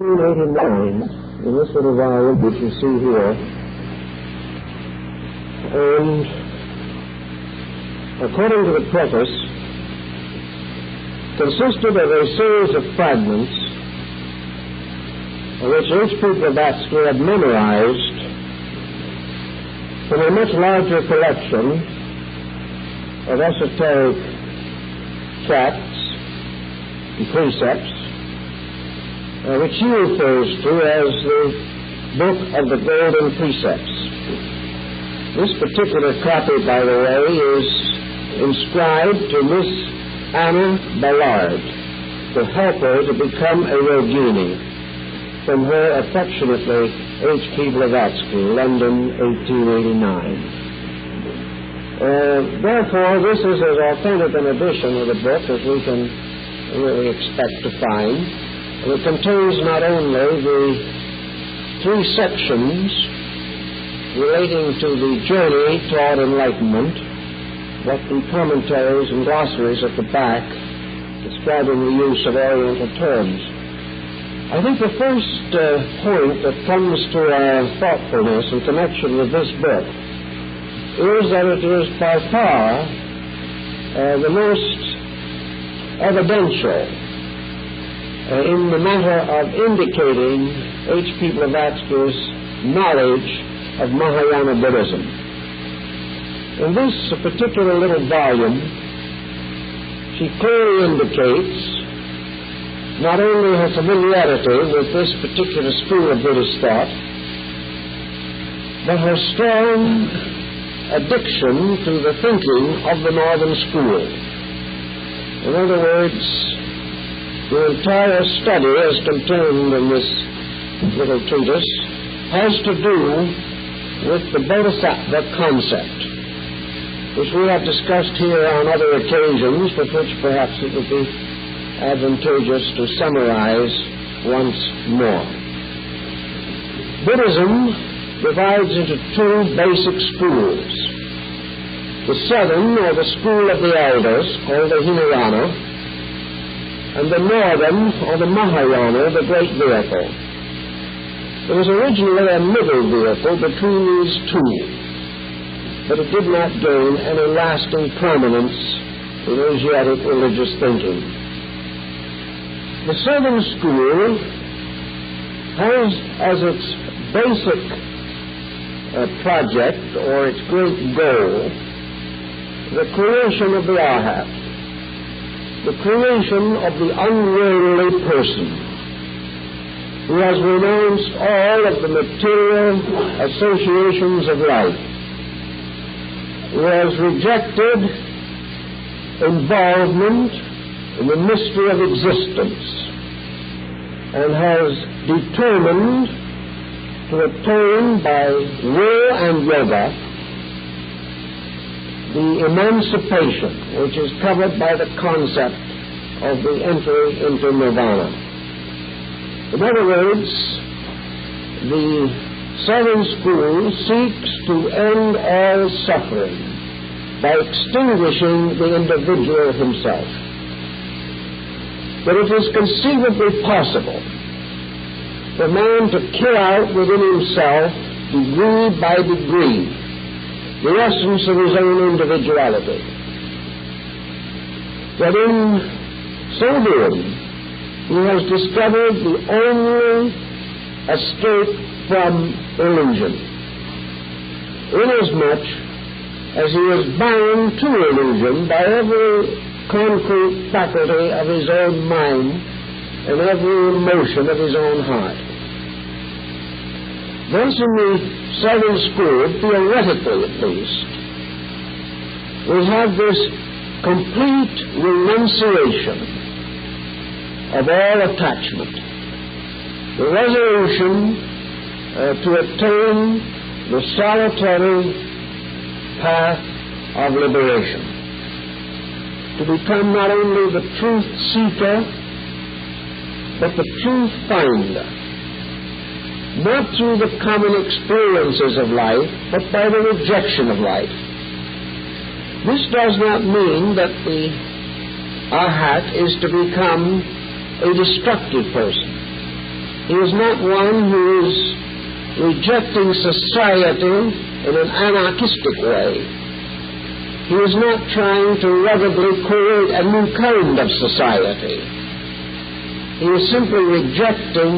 1989 in this little volume which you see here, and according to the preface, consisted of a series of fragments which H.P. Blavatsky had memorized from a much larger collection of esoteric tracts and precepts, which he refers to as the Book of the Golden Precepts. This particular copy, by the way, is inscribed to Miss Anna Ballard, to help her to become a yogini, from her affectionately H.P. Blavatsky, London, 1889. Therefore, this is as authentic an edition of the book as we can really expect to find. And it contains not only the three sections relating to the journey toward enlightenment, but the commentaries and glossaries at the back describing the use of Oriental terms. I think the first point that comes to our thoughtfulness in connection with this book is that it is by far the most evidential in the matter of indicating H.P. Blavatsky's knowledge of Mahayana Buddhism. In this particular little volume, she clearly indicates not only her familiarity with this particular school of Buddhist thought, but her strong addiction to the thinking of the Northern school. In other words, the entire study as contained in this little treatise has to do with the Bodhisattva concept, which we have discussed here on other occasions, but which perhaps it would be advantageous to summarize once more. Buddhism divides into two basic schools: the southern, or the school of the elders, called the Hinayana, and the northern, or the Mahayana, the great vehicle. There was originally a middle vehicle between these two, but it did not gain any lasting prominence in Asiatic religious thinking. The southern school has as its basic project, or its great goal, the creation of the Arhat, the creation of the unworldly person who has renounced all of the material associations of life, who has rejected involvement in the mystery of existence, and has determined to attain by will and yoga the emancipation which is covered by the concept of the entry into nirvana. In other words, the Southern school seeks to end all suffering by extinguishing the individual himself. But it is conceivably possible for man to kill out within himself, degree by degree, the essence of his own individuality. That in so doing, he has discovered the only escape from illusion, inasmuch as he is bound to illusion by every concrete faculty of his own mind and every emotion of his own heart. Thus, in the Southern school, theoretically at least, we have this complete renunciation of all attachment, the resolution to attain the solitary path of liberation, to become not only the truth seeker, but the truth finder, not through the common experiences of life, but by the rejection of life. This does not mean that the Arhat is to become a destructive person. He is not one who is rejecting society in an anarchistic way. He is not trying to ruggedly create a new kind of society. He is simply rejecting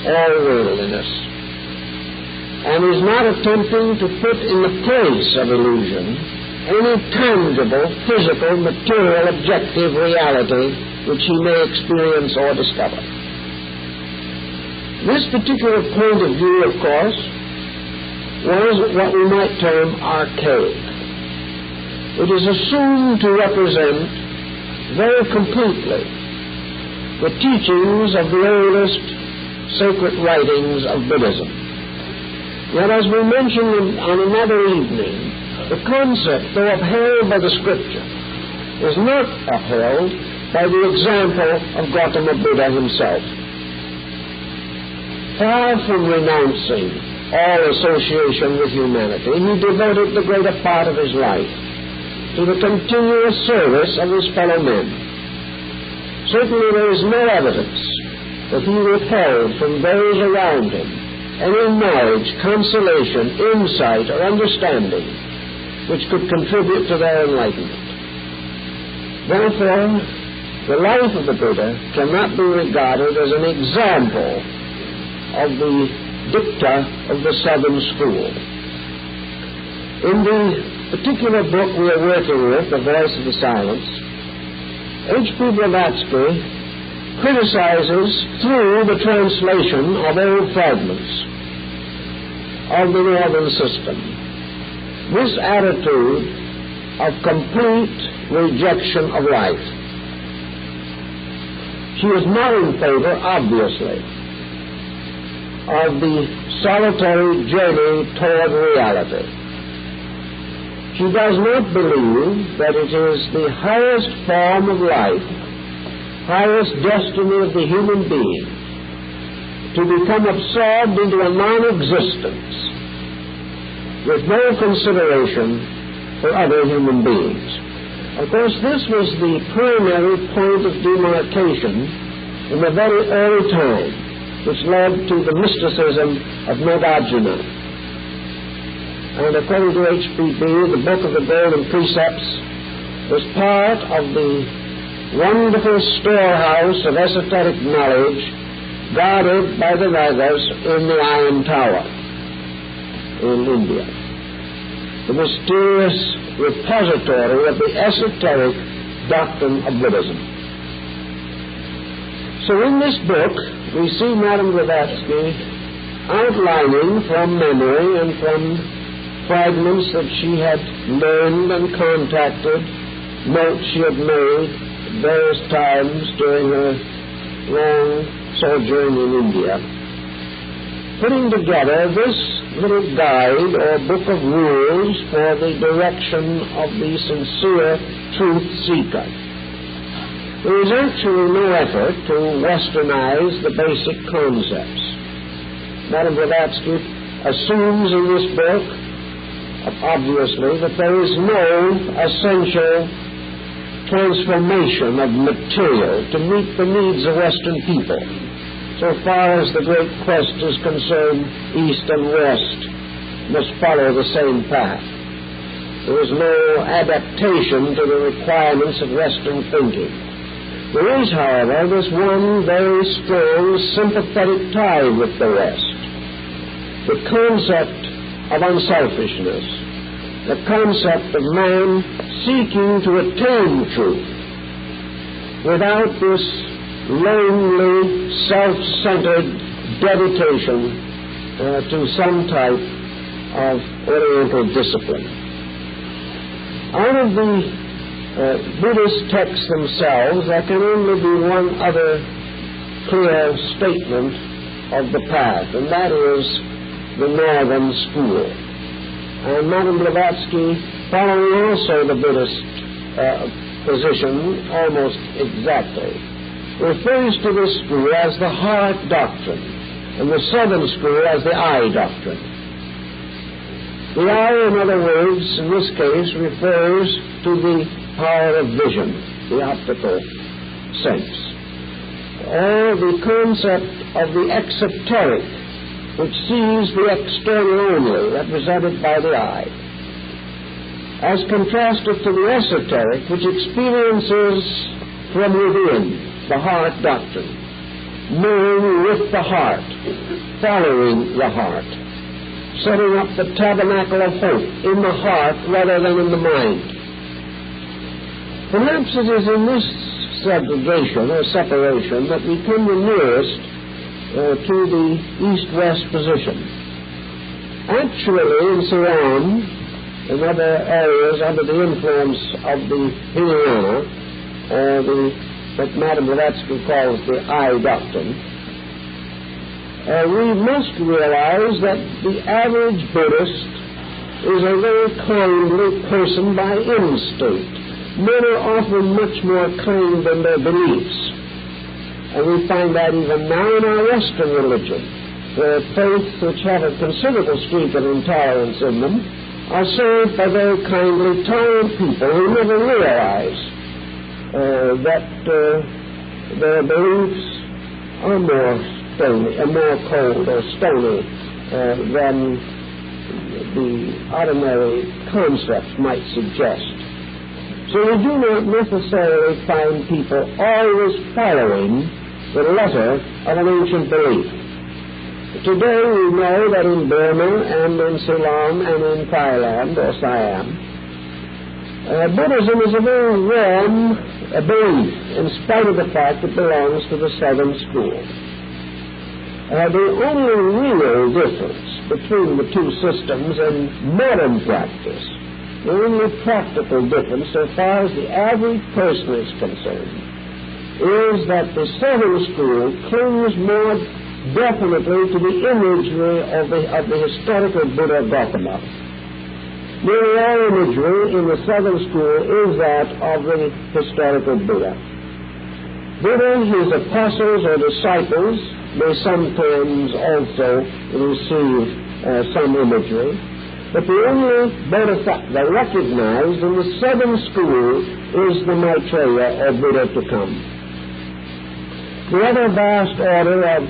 all worldliness. And is not attempting to put in the place of illusion any tangible, physical, material, objective reality which he may experience or discover. This particular point of view, of course, was what we might term archaic. It is assumed to represent very completely the teachings of the oldest sacred writings of Buddhism. Yet, as we mentioned on another evening, the concept, though upheld by the Scripture, is not upheld by the example of Gautama Buddha himself. Far from renouncing all association with humanity, he devoted the greater part of his life to the continuous service of his fellow men. Certainly there is no evidence that he withheld from those around him any knowledge, consolation, insight, or understanding which could contribute to their enlightenment. Therefore, the life of the Buddha cannot be regarded as an example of the dicta of the Southern School. In the particular book we are working with, The Voice of the Silence, H.P. Blavatsky criticizes through the translation of old fragments of the Northern system this attitude of complete rejection of life. She is not in favor, obviously, of the solitary journey toward reality. She does not believe that it is the highest form of life, highest destiny of the human being, to become absorbed into a non-existence with no consideration for other human beings. Of course, this was the primary point of demarcation in the very early time, which led to the mysticism of Nagarjuna. And according to H.P.B., the Book of the Golden Precepts was part of the wonderful storehouse of esoteric knowledge guarded by the Ragas in the Iron Tower in India, the mysterious repository of the esoteric doctrine of Buddhism. So in this book, we see Madame Blavatsky outlining from memory and from fragments that she had learned and contacted, notes she had made at various times during her long sojourn in India, putting together this little guide or book of rules for the direction of the sincere truth seeker. There is actually no effort to westernize the basic concepts. Madame Blavatsky assumes in this book, obviously, that there is no essential transformation of material to meet the needs of Western people. So far as the great quest is concerned, East and West must follow the same path. There is no adaptation to the requirements of Western thinking. There is, however, this one very strong sympathetic tie with the West. The concept of unselfishness, the concept of man seeking to attain truth without this lonely, self-centered dedication to some type of Oriental discipline. Out of the Buddhist texts themselves, there can only be one other clear statement of the path, and that is the Northern School. And Madame Blavatsky, following also the Buddhist position almost exactly, refers to this school as the heart doctrine, and the Southern School as the eye doctrine. The eye, in other words, in this case, refers to the power of vision, the optical sense. or the concept of the exoteric, which sees the external only, represented by the eye, as contrasted to the esoteric, which experiences from within, the heart doctrine, knowing with the heart, following the heart, setting up the tabernacle of hope in the heart rather than in the mind. Perhaps it is in this segregation or separation that we come the nearest to the east-west position. Actually, in Ceylon and other areas under the influence of the Hinayana, what Madame Blavatsky calls the I doctrine, we must realize that the average Buddhist is a very kindly person by instinct. Men are often much more kind than their beliefs. And we find that even now in our Western religion, where faiths which have a considerable streak of intolerance in them are served by very kindly, tolerant people who never realize that their beliefs are more stony, more cold or stony than the ordinary concepts might suggest. So we do not necessarily find people always following the letter of an ancient belief. Today we know that in Burma and in Ceylon and in Thailand or Siam, Buddhism is a very warm belief in spite of the fact it belongs to the Southern School. The only real difference between the two systems in modern practice, the only practical difference so far as the average person is concerned, is that the Southern School clings more definitely to the imagery of the historical Buddha Gautama. Nearly all imagery in the Southern School is that of the historical Buddha. Buddha, his apostles or disciples, may sometimes also receive some imagery, but the only Bodhisattva recognized in the Southern School is the Maitreya or Buddha to come. The other vast order of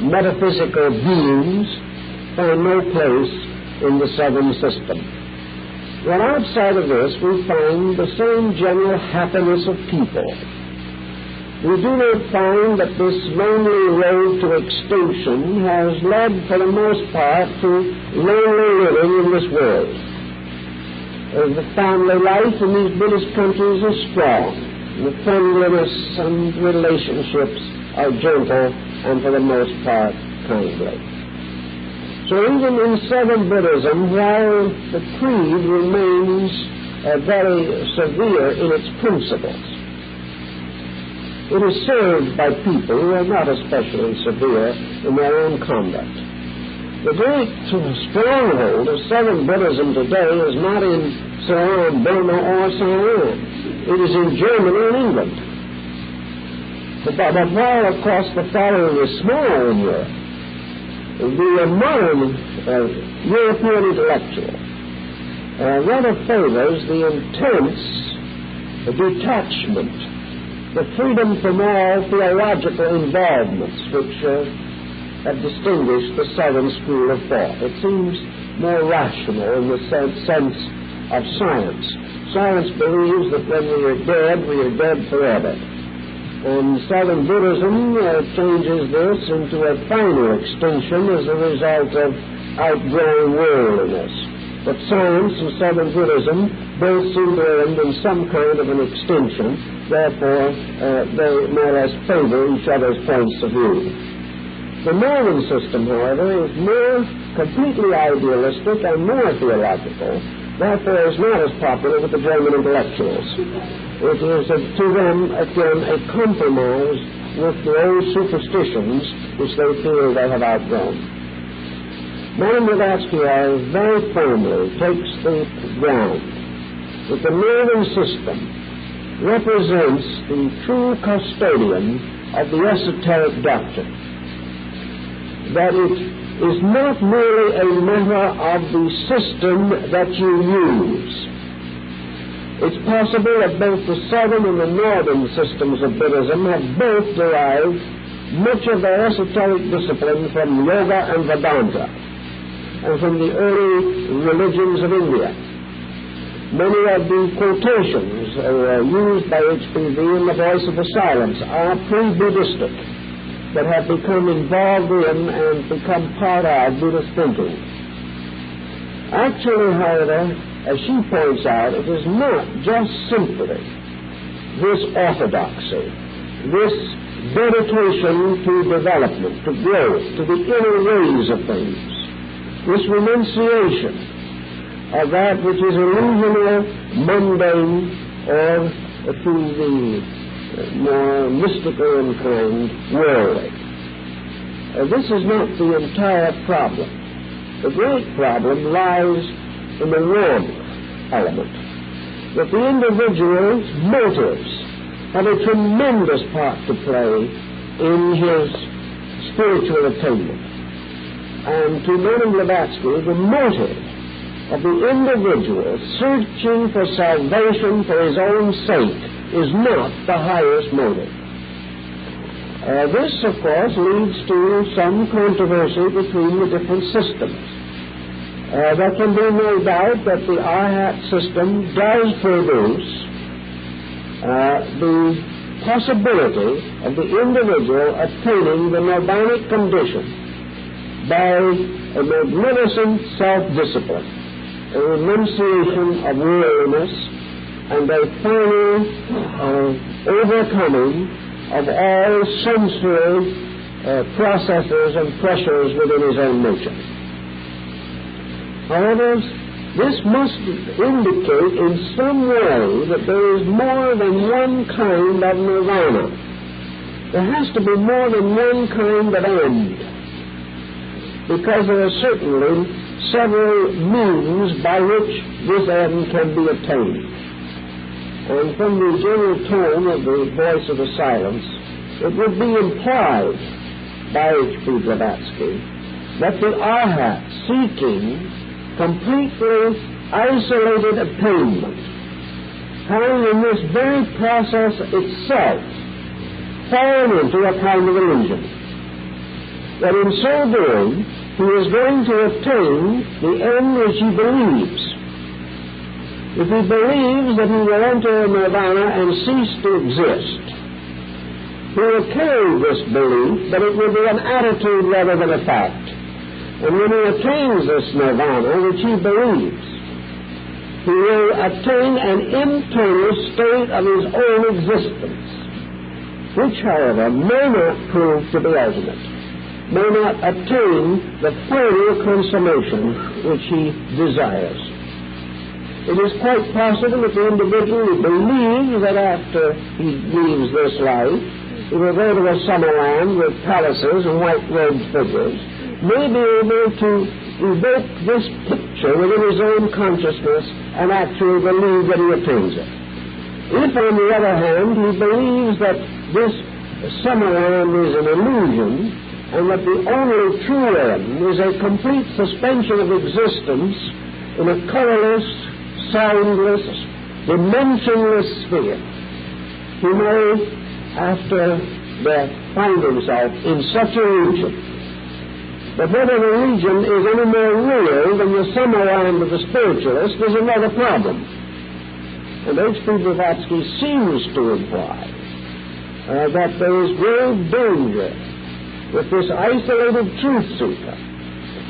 metaphysical beings find no place in the Southern system. Well, outside of this, we find the same general happiness of people. We do not find that this lonely road to extinction has led, for the most part, to lonely living in this world. The family life in these Buddhist countries is strong. The friendliness and relationships are gentle and, for the most part, kindly. So even in Southern Buddhism, while the creed remains very severe in its principles, it is served by people who are not especially severe in their own conduct. The great stronghold of Southern Buddhism today is not in Ceylon, Burma, or Siam. It is in Germany and England. But while, of course, the following is small in Europe, the modern European intellectual rather favors the intense detachment, the freedom from all theological involvements which have distinguished the Southern School of thought. It seems more rational in the sense of science. Science believes that when we are dead forever. And Southern Buddhism changes this into a final extinction as a result of outgrowing worldliness. But science and Southern Buddhism both seem to end in some kind of an extinction. Therefore, they more or less favor each other's points of view. The Northern system, however, is more completely idealistic and more theological. Therefore, is not as popular with the German intellectuals. It is to them, again, a compromise with the old superstitions which they feel they have outgrown. Madame Blavatsky very firmly takes the ground that the Northern system represents the true custodian of the esoteric doctrine, that it is not merely a matter of the system that you use. It's possible that both the southern and the northern systems of Buddhism have both derived much of their esoteric discipline from yoga and Vedanta, and from the early religions of India. Many of the quotations used by HPV in The Voice of the Silence are pre-Buddhistic, that have become involved in and become part of Buddhist thinking. Actually, however, as she points out, it is not just simply this orthodoxy, this dedication to development, to growth, to the inner ways of things, this renunciation of that which is illusional, mundane, or to the more mystical inclined, worldly. This is not the entire problem. The great problem lies in the wrong element, that the individual's motives have a tremendous part to play in his spiritual attainment. And to Blavatsky, the motive of the individual searching for salvation for his own sake is not the highest motive. This, of course, leads to some controversy between the different systems. There can be no doubt that the Arhat system does produce the possibility of the individual attaining the nirvanic condition by a magnificent self-discipline, a renunciation of worldliness, and a final overcoming of all sensory processes and pressures within his own nature. However, this must indicate in some way that there is more than one kind of nirvana. There has to be more than one kind of end, because there are certainly several means by which this end can be attained. And from the general tone of The Voice of the Silence, it would be implied by H.P. Blavatsky that the Arhat, seeking completely isolated attainment, having in this very process itself fallen into a kind of illusion, that in so doing he is going to attain the end which he believes. If he believes that he will enter nirvana and cease to exist, he will carry this belief, but it will be an attitude rather than a fact. And when he attains this nirvana, which he believes, he will attain an internal state of his own existence, which, however, may not prove to be ultimate, may not attain the final consummation which he desires. It is quite possible that the individual who believes that after he leaves this life, he will go to a summer land with palaces and white-robed figures, may be able to evoke this picture within his own consciousness and actually believe that he attains it. If, on the other hand, he believes that this summer land is an illusion, and that the only true end is a complete suspension of existence in a colorless, soundless, dimensionless sphere, he may, after death, find himself in such a region. But whether the region is any more real than the summer land of the spiritualist is another problem. And H.P. Blavatsky seems to imply that there is grave danger that this isolated truth seeker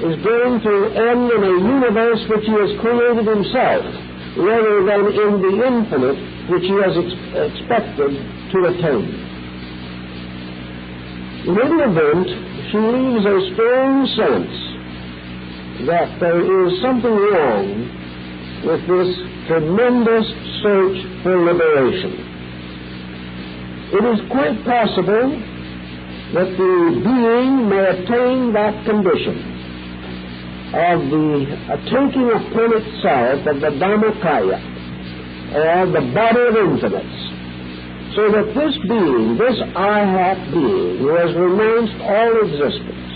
is going to end in a universe which he has created himself, rather than in the infinite which he has expected to attain. In any event, she leaves a strong sense that there is something wrong with this tremendous search for liberation. It is quite possible that the being may attain that condition of the taking upon itself of the Dhammakaya, or the body of infinites, so that this being, this Arhat being, who has renounced all existence,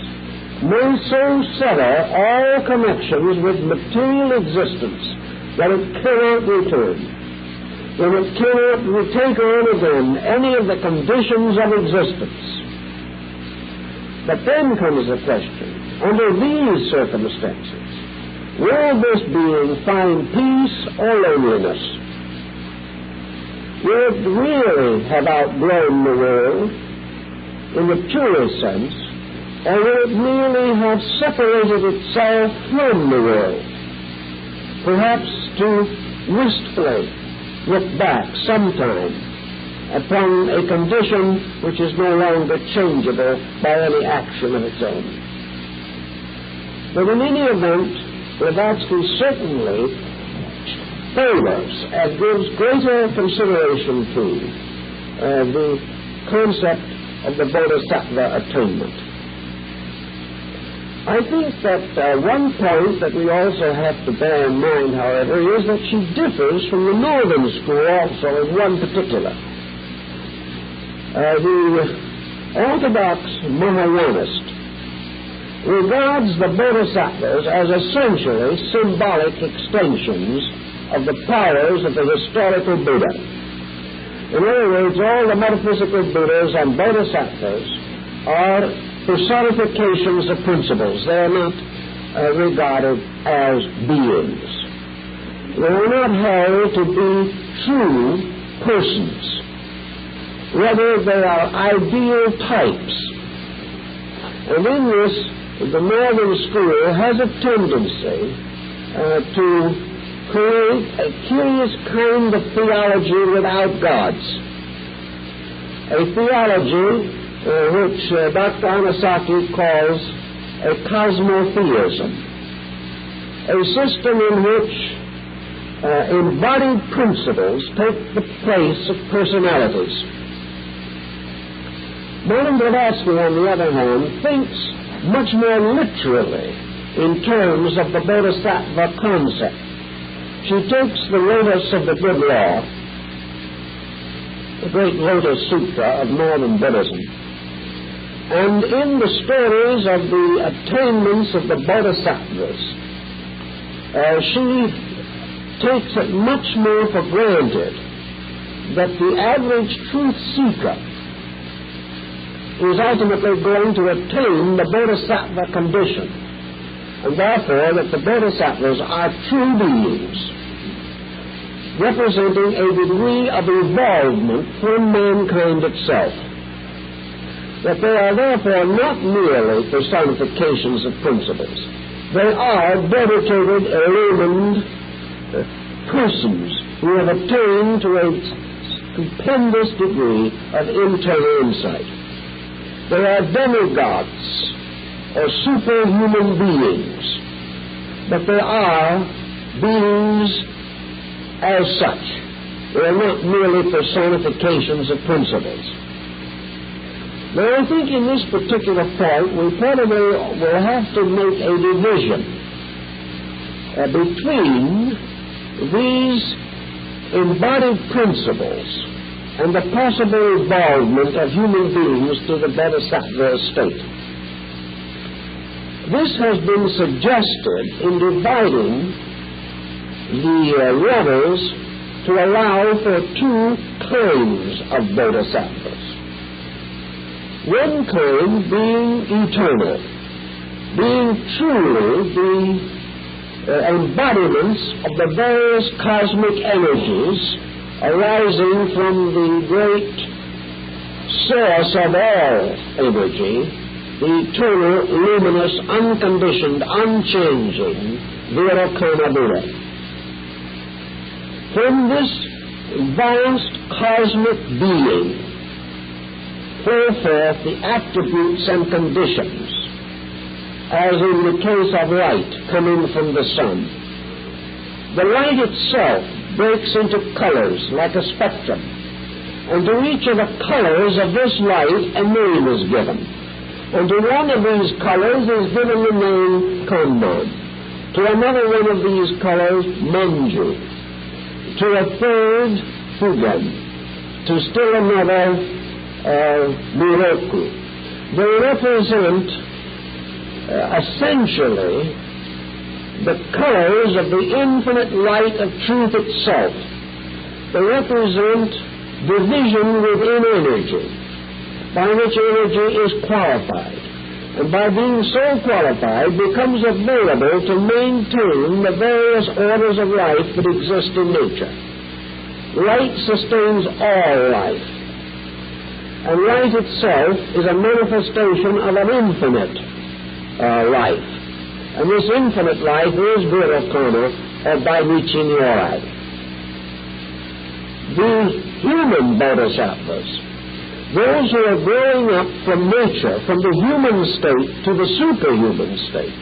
may so sever all connections with material existence that it cannot return, when it cannot take on again any of the conditions of existence. But then comes the question, under these circumstances, will this being find peace or loneliness? Will it really have outgrown the world in the truest sense, or will it merely have separated itself from the world, perhaps to wistfully look back sometime upon a condition which is no longer changeable by any action of its own? But in any event, Blavatsky certainly favors and gives greater consideration to the concept of the Bodhisattva attainment. I think that one point that we also have to bear in mind, however, is that she differs from the Northern school also in one particular. The orthodox Mahayanist regards the Bodhisattvas as essentially symbolic extensions of the powers of the historical Buddha. In other words, all the metaphysical Buddhas and Bodhisattvas are personifications of principles. They are not regarded as beings. They are not held to be true persons. Rather, they are ideal types. And in this, the Northern school has a tendency to create a curious kind of theology without gods. A theology which Dr. Anasaki calls a cosmotheism, a system in which embodied principles take the place of personalities. Madame Blavatsky, on the other hand, thinks much more literally in terms of the Bodhisattva concept. She takes the lotus of the good law, the great Lotus Sutra of Northern Buddhism, and in the stories of the attainments of the Bodhisattvas, she takes it much more for granted that the average truth seeker is ultimately going to attain the Bodhisattva condition, and therefore that the Bodhisattvas are true beings, representing a degree of evolvement from mankind itself. That they are therefore not merely personifications of principles. They are dedicated, illumined persons who have attained to a stupendous degree of internal insight. They are demigods or superhuman beings, but they are beings as such. They are not merely personifications of principles. Now, I think in this particular point, we probably will have to make a division between these embodied principles and the possible involvement of human beings to the Bodhisattva state. This has been suggested in dividing the waters to allow for two kinds of Bodhisattvas. One kind being eternal, being truly the embodiments of the various cosmic energies arising from the great source of all energy, the eternal, luminous, unconditioned, unchanging Virakana Buddha. From this vast cosmic being flow forth the attributes and conditions, as in the case of light coming from the sun. The light itself breaks into colors like a spectrum, and to each of the colors of this light a name is given. And to one of these colors is given the name Kanman, to another one of these colors Manju, to a third Fugan, to still another Miroku. They represent essentially the colors of the infinite light of truth itself, They represent division within energy, by which energy is qualified, and by being so qualified becomes available to maintain the various orders of life that exist in nature. Light sustains all life, and light itself is a manifestation of an infinite life. And this infinite life is good or by reaching Yorai. The human bodhisattvas, those who are growing up from nature, from the human state to the superhuman state,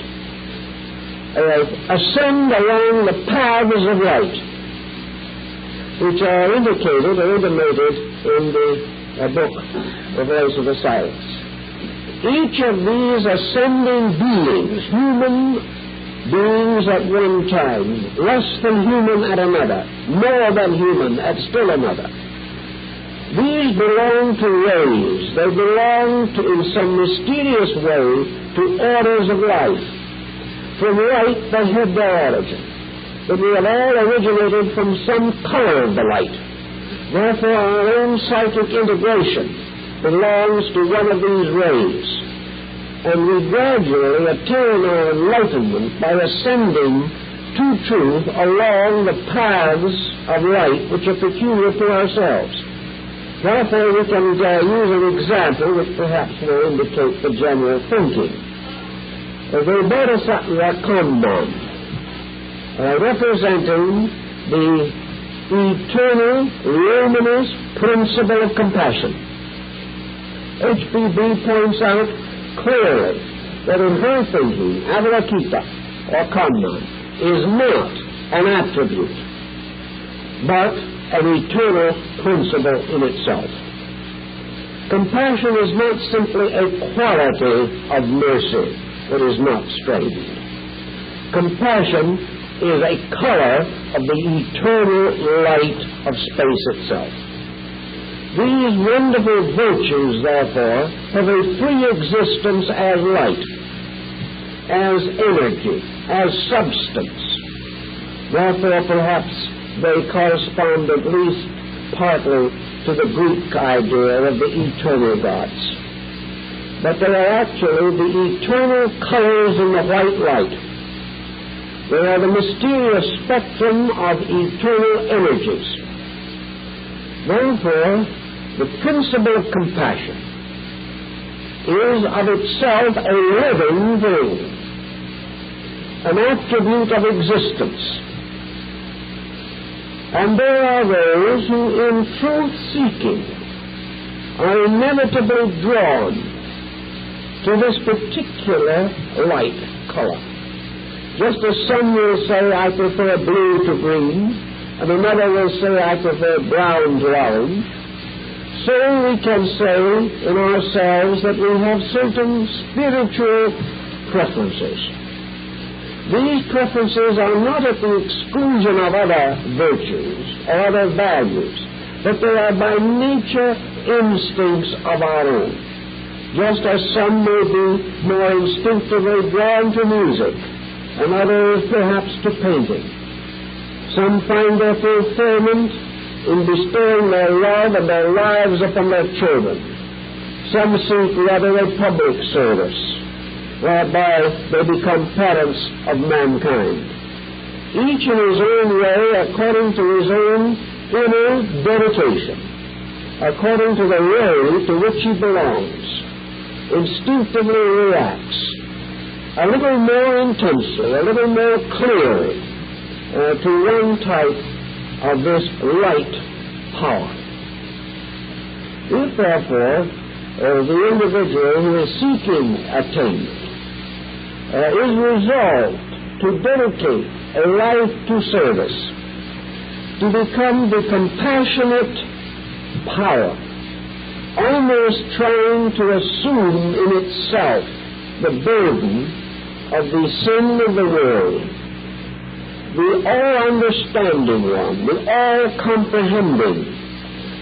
ascend along the paths of light, which are indicated or intimated in the book, The Voice of the Silence. Each of these ascending beings, human beings at one time, less than human at another, more than human at still another, these belong to ways. They belong to, in some mysterious way, to orders of life. From light they have their origin. But we have all originated from some color of the light. Therefore, our own psychic integration belongs to one of these rays. And we gradually attain our enlightenment by ascending to truth along the paths of light which are peculiar to ourselves. Therefore, we can use an example which perhaps will indicate the general thinking. The Bodhisattva Kanban, representing the eternal, luminous principle of compassion. HBB points out clearly that in her thinking, Avalokita, or Kanban, is not an attribute, but an eternal principle in itself. Compassion is not simply a quality of mercy that is not strained. Compassion is a color of the eternal light of space itself. These wonderful virtues, therefore, have a free existence as light, as energy, as substance. Therefore, perhaps they correspond at least partly to the Greek idea of the eternal gods. But they are actually the eternal colors in the white light. They are the mysterious spectrum of eternal energies. Therefore, the principle of compassion is of itself a living thing, an attribute of existence. And there are those who, in truth-seeking, are inevitably drawn to this particular light color. Just as some will say, I prefer blue to green, and another will say, I prefer brown to orange, so we can say in ourselves that we have certain spiritual preferences. These preferences are not at the exclusion of other virtues or other values, but they are by nature instincts of our own. Just as some may be more instinctively drawn to music, and others perhaps to painting. Some find their fulfillment in bestowing their love and their lives upon their children. Some seek rather a public service, whereby they become parents of mankind. Each in his own way, according to his own inner dedication, according to the way to which he belongs, instinctively reacts, a little more intensely, a little more clearly, to one type of this light power. If, therefore, the individual who is seeking attainment is resolved to dedicate a life to service, to become the compassionate power, almost trying to assume in itself the burden of the sin of the world, the all-understanding one, the all-comprehending,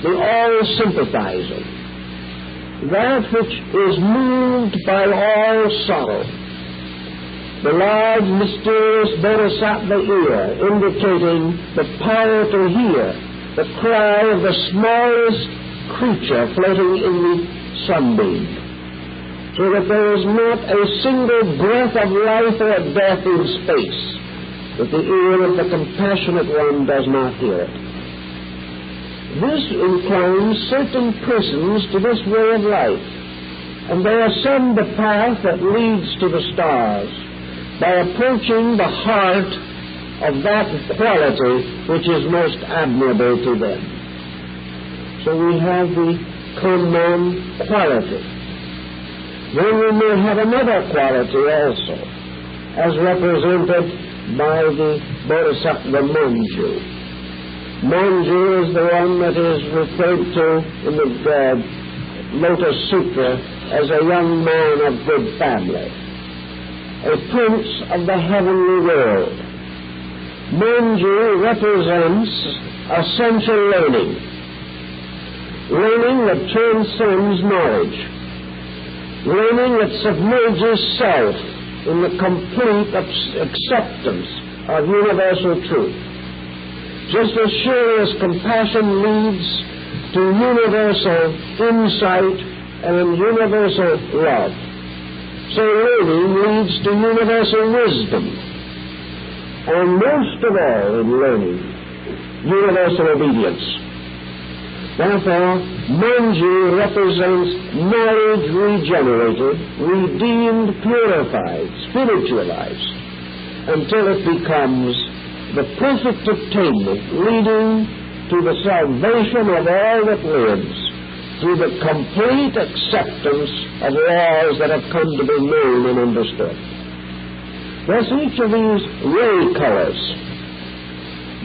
the all-sympathizing, that which is moved by all sorrow, the large, mysterious Bodhisattva ear, indicating the power to hear the cry of the smallest creature floating in the sunbeam, so that there is not a single breath of life or death in space that the ear of the compassionate one does not hear it. This inclines certain persons to this way of life, and they ascend the path that leads to the stars by approaching the heart of that quality which is most admirable to them. So we have the common quality. Then we may have another quality also, as represented by the Bodhisattva Manju. Manju is the one that is referred to in the Lotus Sutra as a young man of good family, a prince of the heavenly world. Manju represents essential learning, learning that transcends knowledge, learning that submerges self in the complete acceptance of universal truth. Just as surely as compassion leads to universal insight and universal love, so learning leads to universal wisdom, and most of all in learning, universal obedience. Therefore, Manju represents knowledge regenerated, redeemed, purified, spiritualized, until it becomes the perfect attainment leading to the salvation of all that lives through the complete acceptance of laws that have come to be known and understood. Thus, each of these ray colors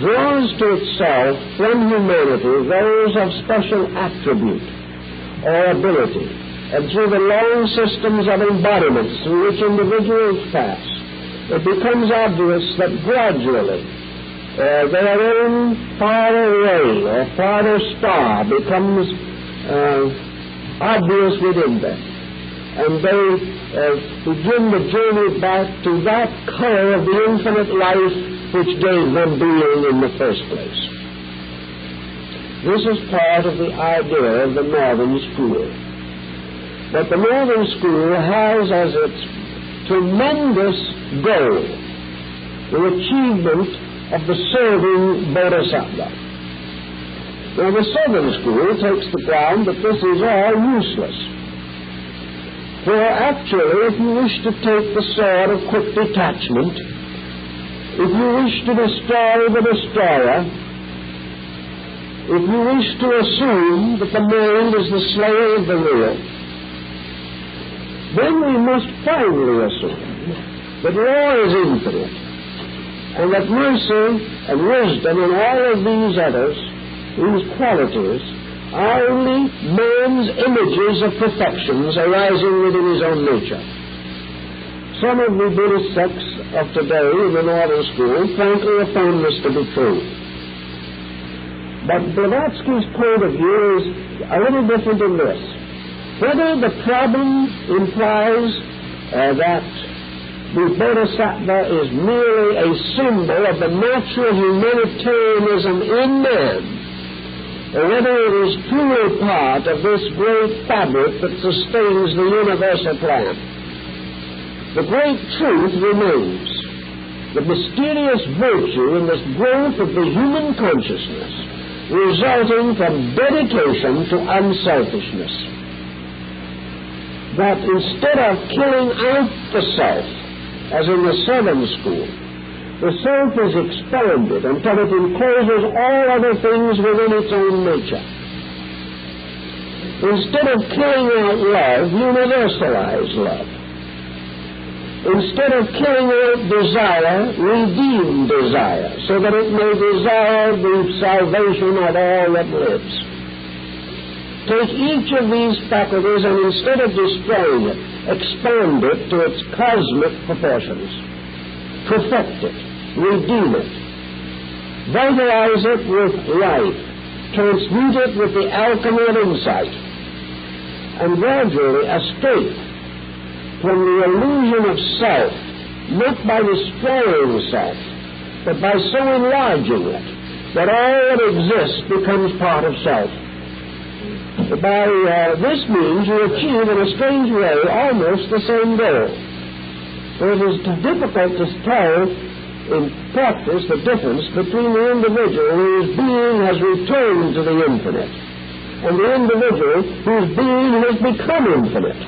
draws to itself from humanity those of special attribute or ability, and through the long systems of embodiments through which individuals pass, it becomes obvious that gradually their own farther ray or farther star becomes obvious within them, and they begin the journey back to that color of the infinite life which gave them being in the first place. This is part of the idea of the Northern School. But the Northern School has as its tremendous goal the achievement of the serving Bodhisattva. Now, the Southern School takes the ground that this is all useless. For actually, if you wish to take the sword of quick detachment, if you wish to destroy the destroyer, if you wish to assume that the mind is the slayer of the real, then we must finally assume that law is infinite, and that mercy and wisdom and all of these others, these qualities, are only man's images of perfections arising within his own nature. Some of the Buddhist sects of today in the Northern School frankly affirm this to be true. But Blavatsky's point of view is a little different in this. Whether the problem implies that the Bodhisattva is merely a symbol of the natural humanitarianism in man, or whether it is truly part of this great fabric that sustains the universal plan, the great truth remains. The mysterious virtue in this growth of the human consciousness resulting from dedication to unselfishness. That instead of killing out the self, as in the Southern School, the self is expanded until it encloses all other things within its own nature. Instead of killing out love, universalize love. Instead of killing out desire, redeem desire, so that it may desire the salvation of all that lives. Take each of these faculties and instead of destroying it, expand it to its cosmic proportions. Perfect it, redeem it, vitalize it with life, transmute it with the alchemy of insight, and gradually escape from the illusion of self, not by destroying self, but by so enlarging it that all that exists becomes part of self. By this means you achieve in a strange way almost the same goal. For it is difficult to tell in practice the difference between the individual whose being has returned to the infinite and the individual whose being has become infinite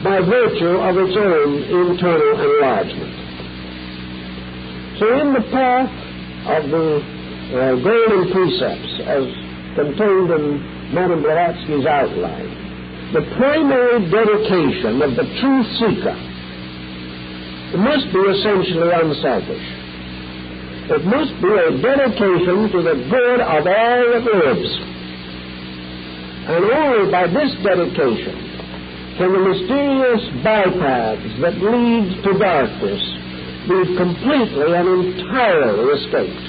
by virtue of its own internal enlargement. So in the path of the golden precepts as contained in Madame Blavatsky's outline, the primary dedication of the truth seeker must be essentially unselfish. It must be a dedication to the good of all that lives. And only by this dedication can the mysterious bypaths that lead to darkness be completely and entirely escaped.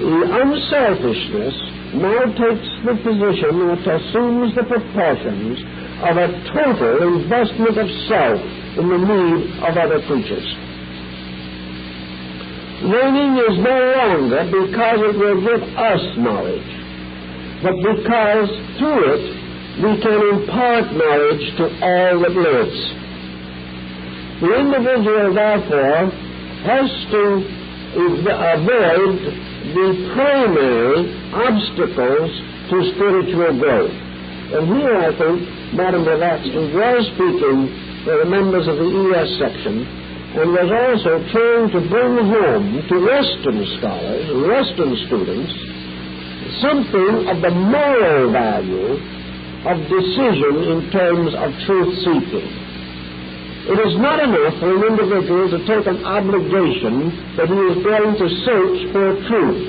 The unselfishness now takes the position which assumes the proportions of a total investment of self in the need of other creatures. Learning is no longer because it will give us knowledge, but because through it we can impart knowledge to all that lives. The individual, therefore, has to avoid the primary obstacles to spiritual growth. And here, I think, Madame Blavatsky was speaking for the members of the ES section and was also trying to bring home to Western scholars, Western students, something of the moral value of decision in terms of truth-seeking. It is not enough for an individual to take an obligation that he is going to search for truth.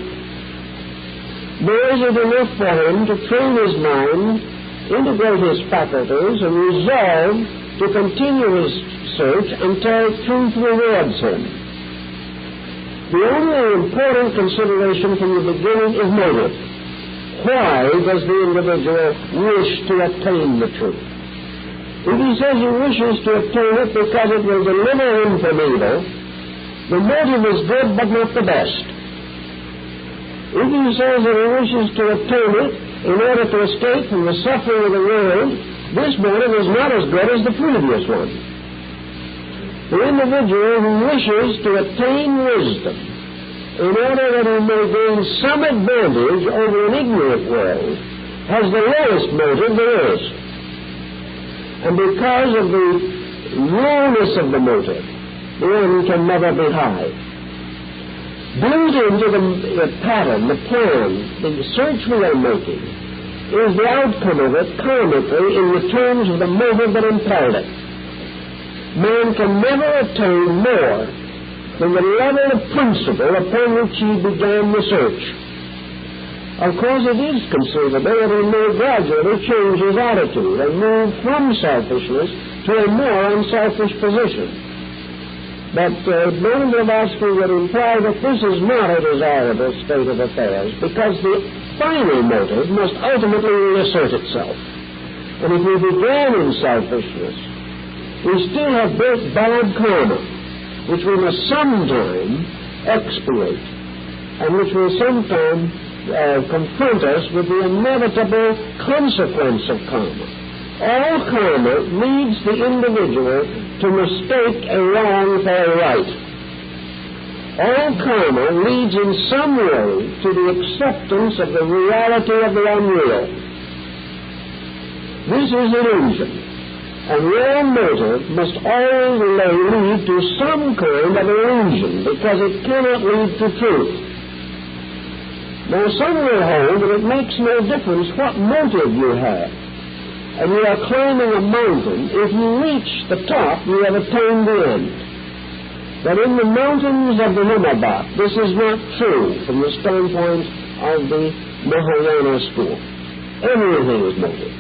Nor is it enough for him to train his mind, integrate his faculties, and resolve to continue his search until truth rewards him. The only important consideration from the beginning is motive. Why does the individual wish to attain the truth? If he says he wishes to obtain it because it will deliver him from evil, the motive is good but not the best. If he says that he wishes to obtain it in order to escape from the suffering of the world, this motive is not as good as the previous one. The individual who wishes to attain wisdom in order that he may gain some advantage over an ignorant world has the lowest motive there is. And because of the lowness of the motive, the end can never be high. Built into the pattern, the plan, the search we are making, is the outcome of it karmically in the terms of the motive that impelled it. Man can never attain more than the level of principle upon which he began the search. Of course, it is conceivable that he may gradually change his attitude and move from selfishness to a more unselfish position. But Madame Blavatsky would imply that this is not a desirable state of affairs, because the final motive must ultimately reassert itself. And if we began in selfishness, we still have built bad karma, which we must sometime expiate, and which will sometime confront us with the inevitable consequence of karma. All karma leads the individual to mistake a wrong for a right. All karma leads in some way to the acceptance of the reality of the unreal. This is illusion, and real motive must always lead to some kind of illusion, because it cannot lead to truth. Now, some will hold that it makes no difference what motive you have, and you are climbing a mountain. If you reach the top, you have attained the end. But in the mountains of the Himalaya, this is not true from the standpoint of the Mahayana school. Everything is motive.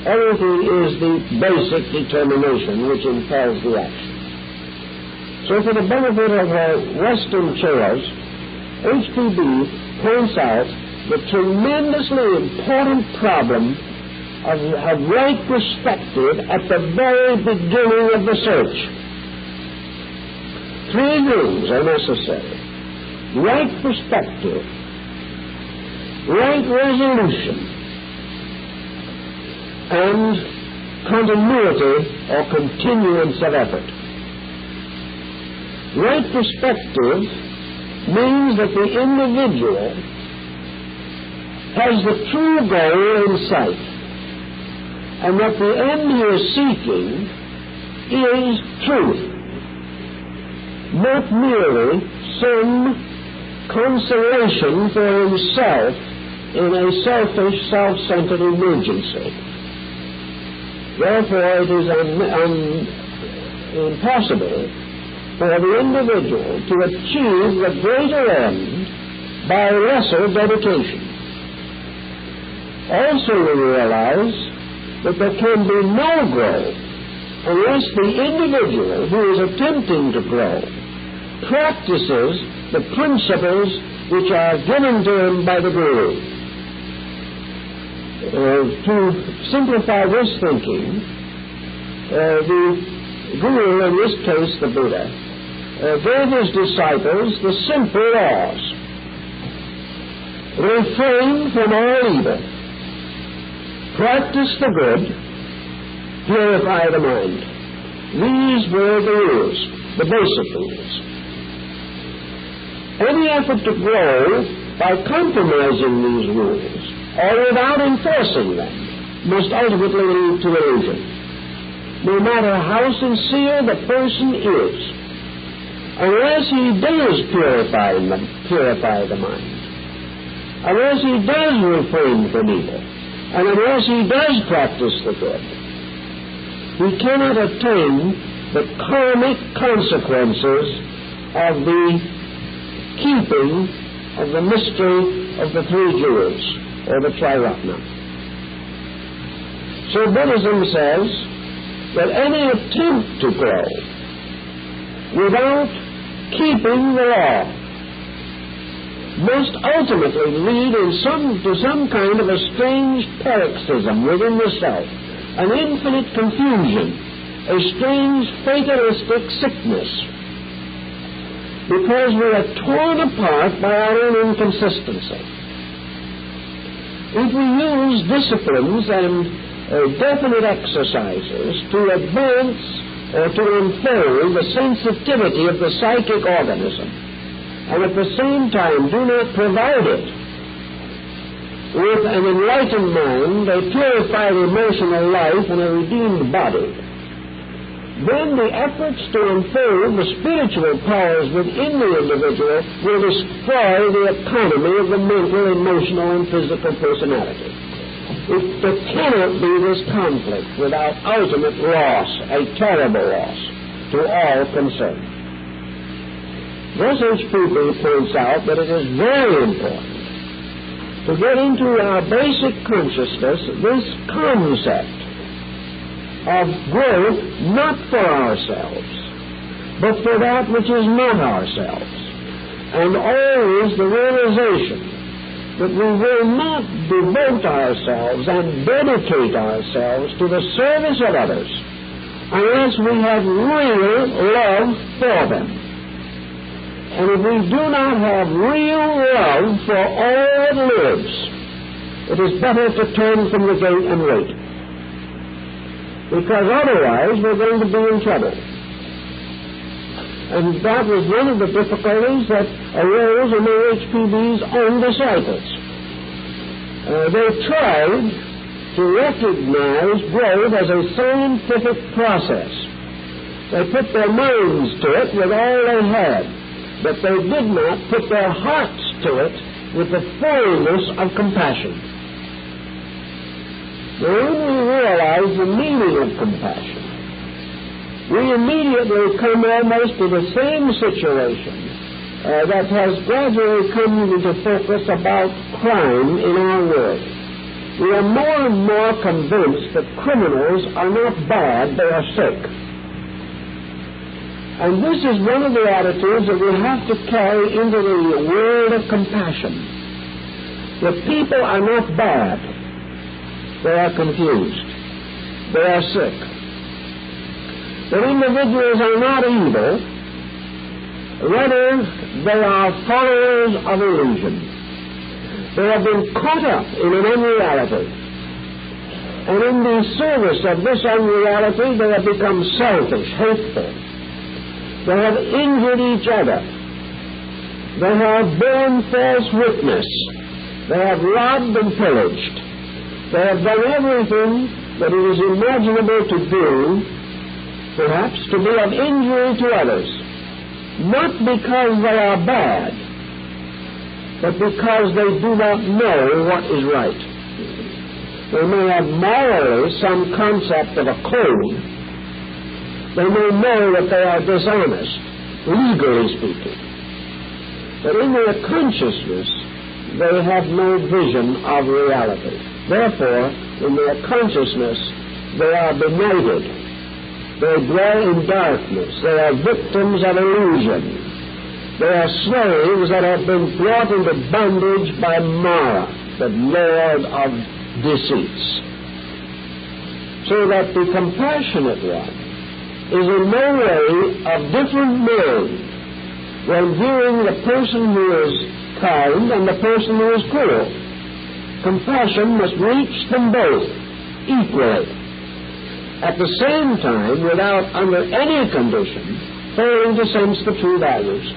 Everything is the basic determination which impels the action. So for the benefit of our Western chairs, H.P.B. points out the tremendously important problem of right perspective at the very beginning of the search. Three things are necessary. right perspective, right resolution, and continuity or continuance of effort. Right perspective means that the individual has the true goal in sight, and that the end he is seeking is truth, not merely some consolation for himself in a selfish, self-centered emergency. Therefore, it is impossible for the individual to achieve the greater end by lesser dedication. Also, we realize that there can be no growth unless the individual who is attempting to grow practices the principles which are given to him by the Guru. To simplify this thinking, the Guru, in this case the Buddha, gave his disciples the simple laws. Refrain from all evil. Practice the good. Purify the mind. These were the rules, the basic rules. Any effort to grow by compromising these rules or without enforcing them must ultimately lead to illusion. No matter how sincere the person is, unless he does purify the mind, unless he does refrain from evil, and unless he does practice the good, we cannot attain the karmic consequences of the keeping of the mystery of the three jewels, or the Triratna. So Buddhism says that any attempt to grow without keeping the law must ultimately lead to some kind of a strange paroxysm within the self, an infinite confusion, a strange fatalistic sickness, because we are torn apart by our own inconsistency. If we use disciplines and definite exercises to advance or to unfold the sensitivity of the psychic organism, and at the same time do not provide it with an enlightened mind, a purified emotional life, and a redeemed body, then the efforts to unfold the spiritual powers within the individual will destroy the economy of the mental, emotional, and physical personality. There cannot be this conflict without ultimate loss, a terrible loss to all concerned. Thus, H.P. points out that it is very important to get into our basic consciousness this concept of growth not for ourselves, but for that which is not ourselves, and always the realization that we will not devote ourselves and dedicate ourselves to the service of others unless we have real love for them. And if we do not have real love for all that lives, it is better to turn from the gate and wait, because otherwise we're going to be in trouble. And that was one of the difficulties that arose among HPB's own disciples. They tried to recognize growth as a scientific process. They put their minds to it with all they had, but they did not put their hearts to it with the fullness of compassion. Now, when we realize the meaning of compassion, we immediately come almost to the same situation that has gradually come into focus about crime in our world. We are more and more convinced that criminals are not bad, they are sick. And this is one of the attitudes that we have to carry into the world of compassion. The people are not bad. They are confused. They are sick. The individuals are not evil. Rather, they are followers of illusion. They have been caught up in an unreality. And in the service of this unreality, they have become selfish, hateful. They have injured each other. They have borne false witness. They have robbed and pillaged. They have done everything that it is imaginable to do, perhaps, to be of injury to others. Not because they are bad, but because they do not know what is right. They may have morally some concept of a code. They may know that they are dishonest, legally speaking. But in their consciousness, they have no vision of reality. Therefore, in their consciousness, they are benighted. They dwell in darkness. They are victims of illusion. They are slaves that have been brought into bondage by Mara, the lord of deceits. So that the compassionate one is in no way of different mind when viewing the person who is kind and the person who is cruel. Compassion must reach them both equally. At the same time, without under any condition failing to sense the true values.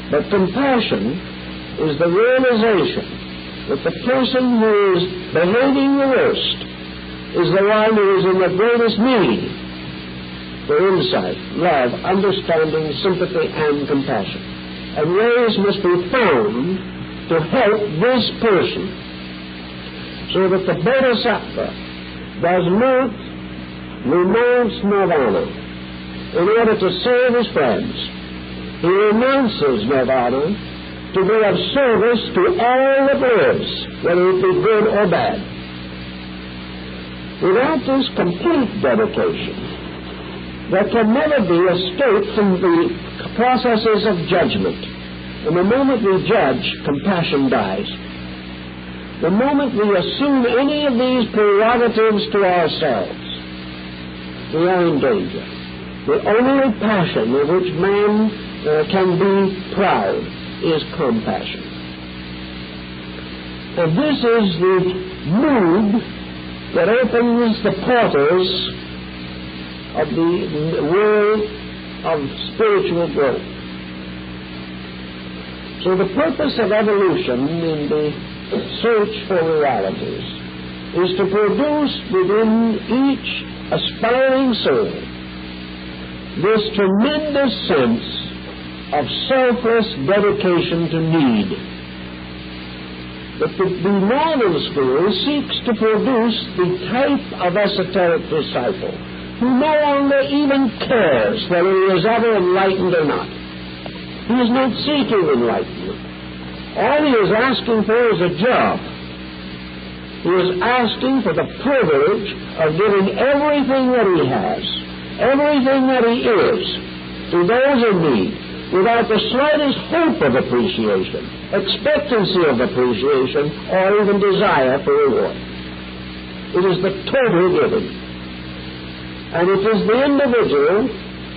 But compassion is the realization that the person who is behaving the worst is the one who is in the greatest need for insight, love, understanding, sympathy, and compassion. And ways must be found to help this person so that the Bodhisattva does not renounce nirvana in order to serve his friends. He renounces nirvana to be of service to all that lives, whether it be good or bad. Without this complete dedication, there can never be escape from the processes of judgment. And the moment we judge, compassion dies. The moment we assume any of these prerogatives to ourselves, we are in danger. The only passion of which man can be proud is compassion. And this is the mood that opens the portals of the world of spiritual growth. So the purpose of evolution in the search for realities is to produce within each aspiring soul this tremendous sense of selfless dedication to need. But the modern school seeks to produce the type of esoteric disciple who no longer even cares whether he is ever enlightened or not. He is not seeking enlightenment. All he is asking for is a job. He is asking for the privilege of giving everything that he has, everything that he is, to those in need, without the slightest hope of appreciation, expectancy of appreciation, or even desire for reward. It is the total giving. And it is the individual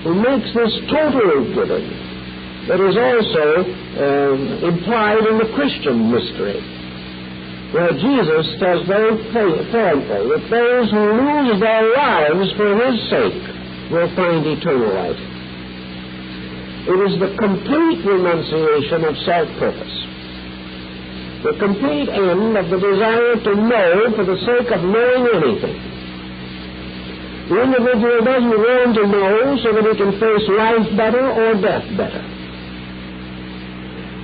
who makes this total giving that is also implied in the Christian mystery, where Jesus says very frankly that those who lose their lives for his sake will find eternal life. It is the complete renunciation of self-purpose, the complete end of the desire to know for the sake of knowing anything. The individual doesn't want to know so that he can face life better or death better.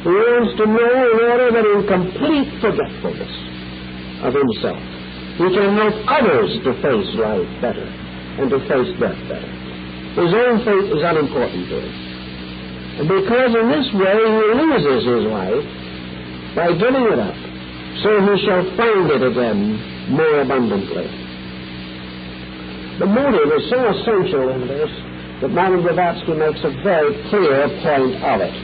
He wants to know in order that in complete forgetfulness of himself, he can help others to face life better and to face death better. His own fate is unimportant to him. And because in this way he loses his life by giving it up, so he shall find it again more abundantly. The motive is so essential in this that Madame Blavatsky makes a very clear point of it.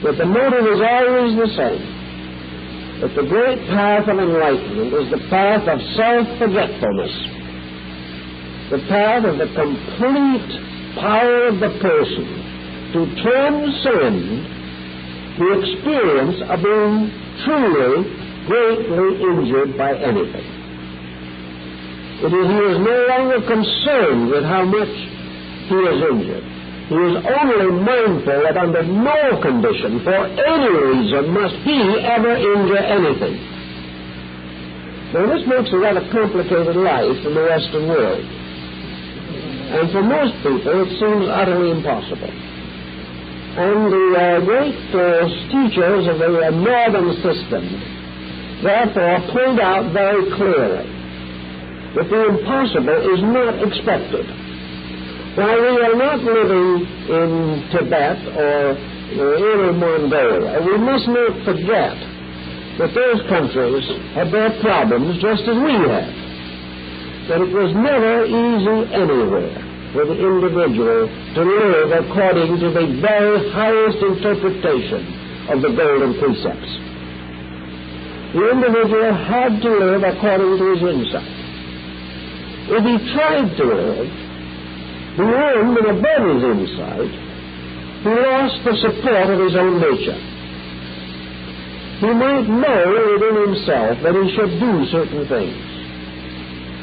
That the motive is always the same. That the great path of enlightenment is the path of self-forgetfulness. The path of the complete power of the person to transcend the experience of being truly, greatly injured by anything. He is no longer concerned with how much he is injured. He is only mindful that under no condition, for any reason, must he ever injure anything. Now, this makes a rather complicated life in the Western world. And for most people, it seems utterly impossible. And the great teachers of the northern system, therefore, point out very clearly that the impossible is not expected. While we are not living in Tibet or in Mongolia, we must not forget that those countries have their problems just as we have. That it was never easy anywhere for the individual to live according to the very highest interpretation of the golden precepts. The individual had to live according to his insight. If he tried to live beyond and above his insight, he lost the support of his own nature. He might know within himself that he should do certain things.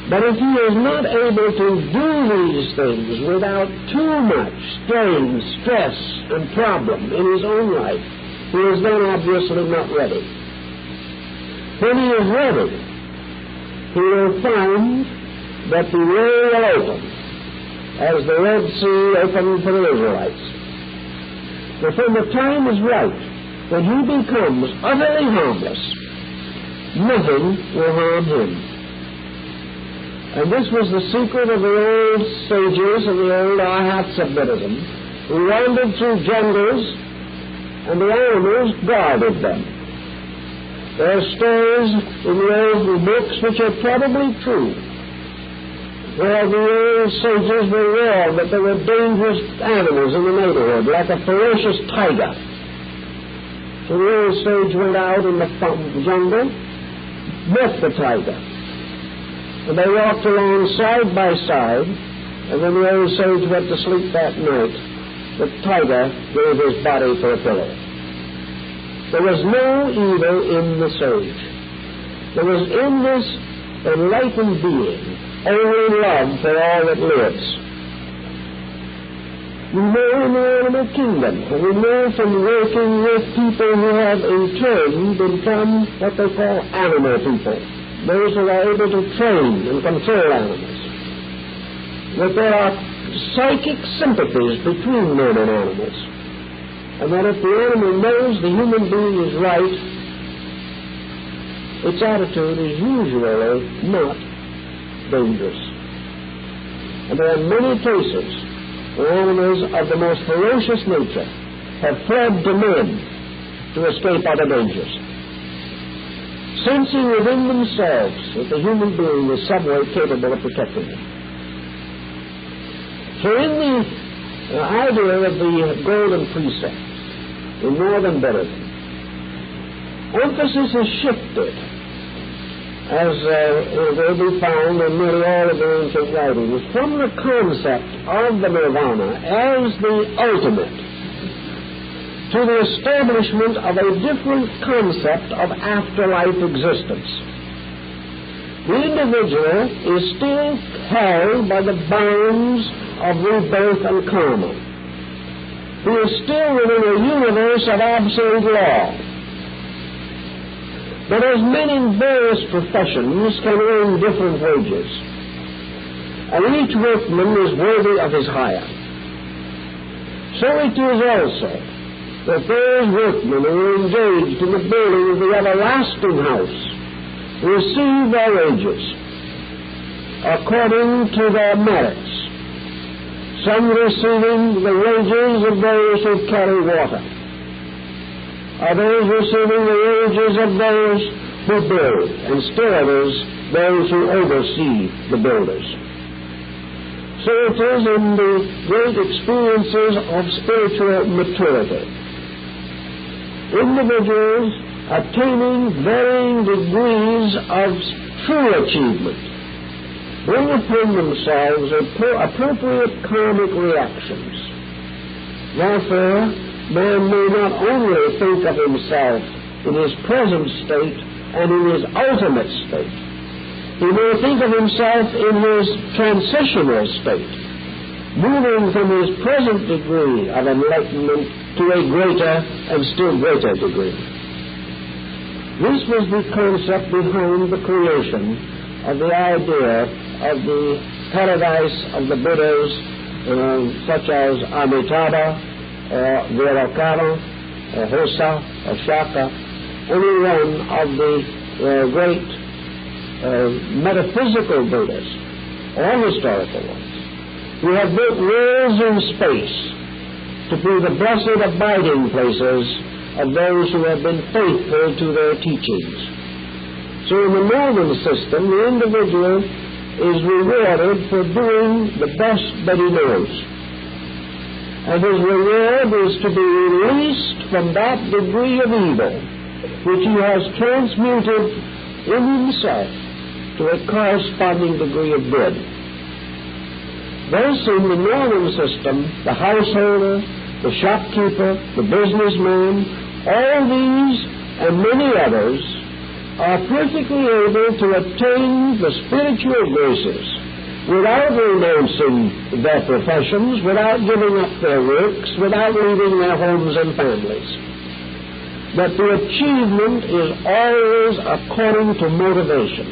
But if he is not able to do these things without too much strain, stress, and problem in his own life, he is then obviously not ready. When he is ready, he will find that the way will open, as the Red Sea opened for the Israelites. But when the time is right, when he becomes utterly harmless, nothing will harm him. And this was the secret of the old sages of the old Arhats of Buddhism, who wandered through jungles, and the animals guarded them. There are stories in the old books which are probably true, where the old sages were warned that there were dangerous animals in the neighborhood, like a ferocious tiger. So the old sage went out in the jungle, met the tiger, and they walked along side by side, and when the old sage went to sleep that night, the tiger gave his body for a pillow. There was no evil in the sage. There was in this enlightened being only love for all that lives. We know in the animal kingdom, and we know from working with people who have in turn become what they call animal people, those who are able to train and control animals, that there are psychic sympathies between men and animals, and that if the animal knows the human being is right, its attitude is usually not dangerous. And there are many cases where animals of the most ferocious nature have fled to men to escape other dangers, sensing within themselves that the human being is some way capable of protecting them. So in the idea of the golden precepts in northern Buddhism, emphasis is shifted, as will be found in nearly all of the ancient writings, from the concept of the nirvana as the ultimate to the establishment of a different concept of afterlife existence. The individual is still held by the bonds of rebirth and karma. He is still within a universe of absolute law. But as men in various professions can earn different wages, and each workman is worthy of his hire, so it is also that those workmen who are engaged in the building of the everlasting house receive their wages according to their merits, some receiving the wages of those who carry water, others receiving the wages of those who build, and still others those who oversee the builders. So it is in the great experiences of spiritual maturity. Individuals attaining varying degrees of true achievement bring upon themselves appropriate karmic reactions, Therefore, man may not only think of himself in his present state and in his ultimate state. He may think of himself in his transitional state, moving from his present degree of enlightenment to a greater and still greater degree. This was the concept behind the creation of the idea of the paradise of the Buddhas, such as Amitabha, or Virakara, or Hosa, or Shaka, any one of the great metaphysical Buddhas, or historical ones, who have built worlds in space to be the blessed abiding places of those who have been faithful to their teachings. So in the northern system, the individual is rewarded for doing the best that he knows. And his reward is to be released from that degree of evil which he has transmuted in himself to a corresponding degree of good. Thus, in the northern system, the householder, the shopkeeper, the businessman, all these and many others are perfectly able to attain the spiritual graces without renouncing their professions, without giving up their works, without leaving their homes and families. But the achievement is always according to motivation.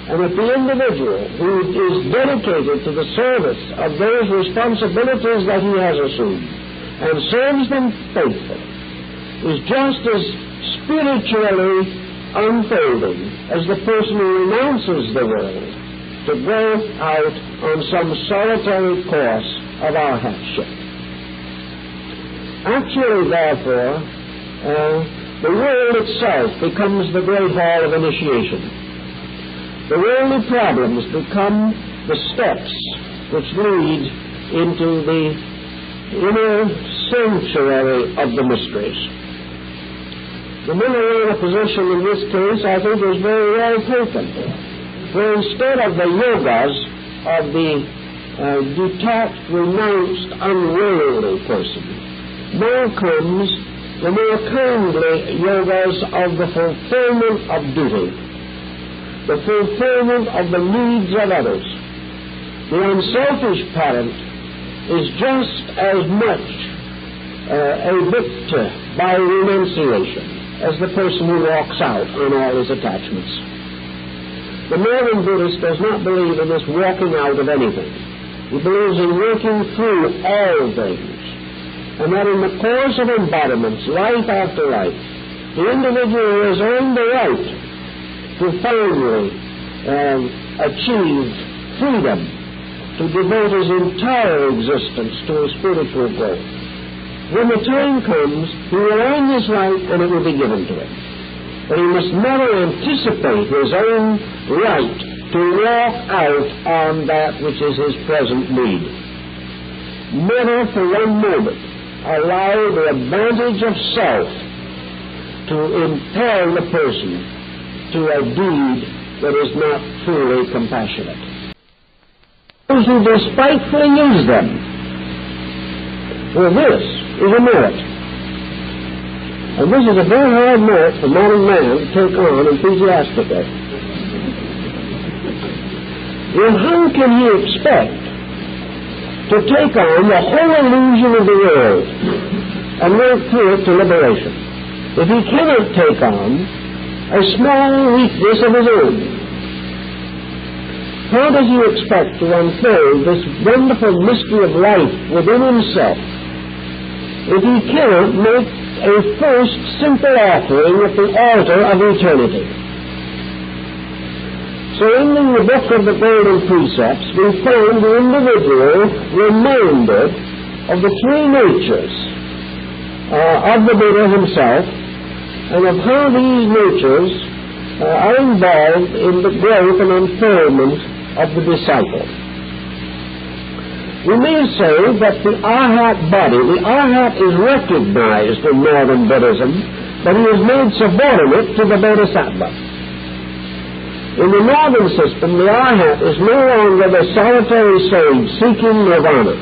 And if the individual who is dedicated to the service of those responsibilities that he has assumed and serves them faithfully is just as spiritually unfolding as the person who renounces the world to go out on some solitary course of arhatship. Actually, therefore, the world itself becomes the great hall of initiation. The worldly problems become the steps which lead into the inner sanctuary of the mysteries. The Mahayana position in this case, I think, is very well taken. For instead of the yogas of the detached, renounced, unworldly person, now comes the more kindly yogas of the fulfillment of duty, the fulfillment of the needs of others. The unselfish parent is just as much a victor by renunciation as the person who walks out on all his attachments. The northern Buddhist does not believe in this walking out of anything. He believes in working through all things, and that in the course of embodiments, life after life, the individual has earned the right to finally achieve freedom, to devote his entire existence to his spiritual growth. When the time comes, he will earn this right and it will be given to him. But he must never anticipate his own right to walk out on that which is his present need. Never for one moment allow the advantage of self to impel the person to a deed that is not truly compassionate. Those who despitefully use them, well, this is a merit. And this is a very hard merit for modern man to take on enthusiastically. Well, how can he expect to take on the whole illusion of the world and work through it to liberation if he cannot take on a small weakness of his own? How does he expect to unfold this wonderful mystery of life within himself if he cannot make a first simple offering at the altar of eternity? So in the book of the Golden Precepts, we find the individual reminded of the three natures of the Buddha himself, and of how these natures are involved in the growth and unfoldment of the disciple. We may say that the Arhat body, the Arhat is recognized in northern Buddhism, but he is made subordinate to the Bodhisattva. In the northern system, the Arhat is no longer the solitary sage seeking nirvana.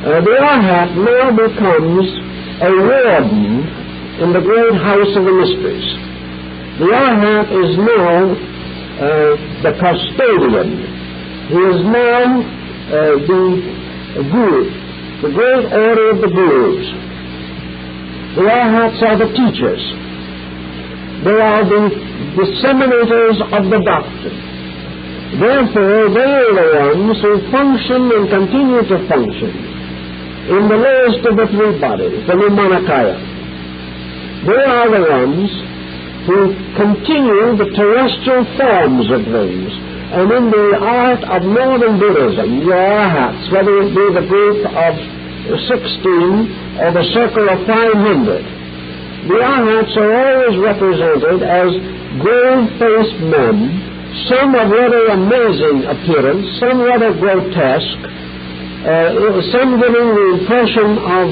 The Arhat now becomes a warden in the great house of the mysteries. The Arhat is now the custodian. He is now the guru, the great order of the gurus. The Arhats are the teachers. They are the disseminators of the doctrine. Therefore, they are the ones who function and continue to function in the lowest of the three bodies, the Nirmanakaya. They are the ones who continue the terrestrial forms of things. And in the art of northern Buddhism, the Arhats, whether it be the group of 16 or the circle of 500, the Arhats are always represented as grave-faced men, some of rather amazing appearance, some rather grotesque, some giving the impression of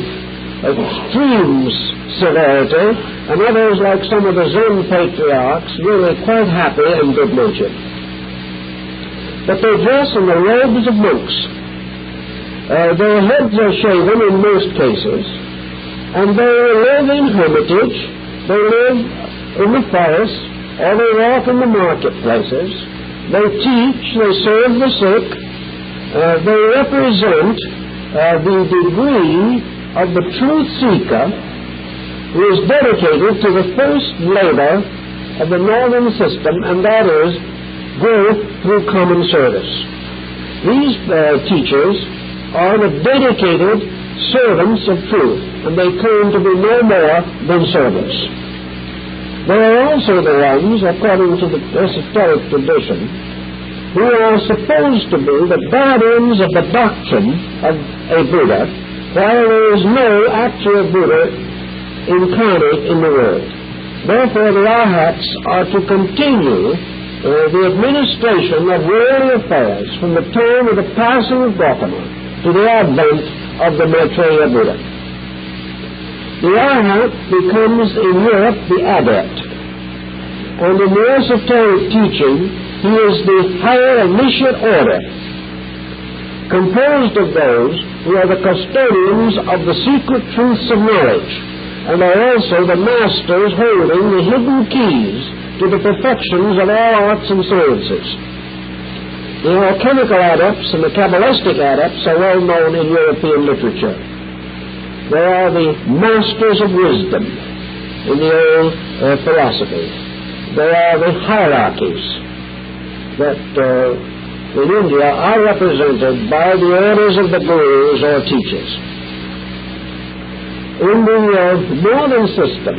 extreme severity, and others, like some of the Zen patriarchs, really quite happy and good-natured. But they dress in the robes of monks. Their heads are shaven in most cases, and they live in hermitage, they live in the forest, or they walk in the marketplaces, they teach, they serve the sick, they represent the degree of the truth seeker who is dedicated to the first labor of the northern system, and that is growth through common service. These teachers are the dedicated servants of truth, and they claim to be no more than servants. They are also the ones, according to the esoteric tradition, who are supposed to be the guardians of the doctrine of a Buddha, while there is no actual Buddha incarnate in the world. Therefore, the Arhats are to continue the administration of worldly affairs from the time of the passing of Gautama to the advent of the Maitreya Buddha. The Arhat becomes in Europe the adept, and in the esoteric teaching he is the higher initiate order, composed of those who are the custodians of the secret truths of knowledge, and are also the masters holding the hidden keys to the perfections of all arts and sciences. The alchemical adepts and the Kabbalistic adepts are well known in European literature. They are the masters of wisdom in the old philosophy. They are the hierarchies that in India are represented by the orders of the gurus or teachers. In the northern system,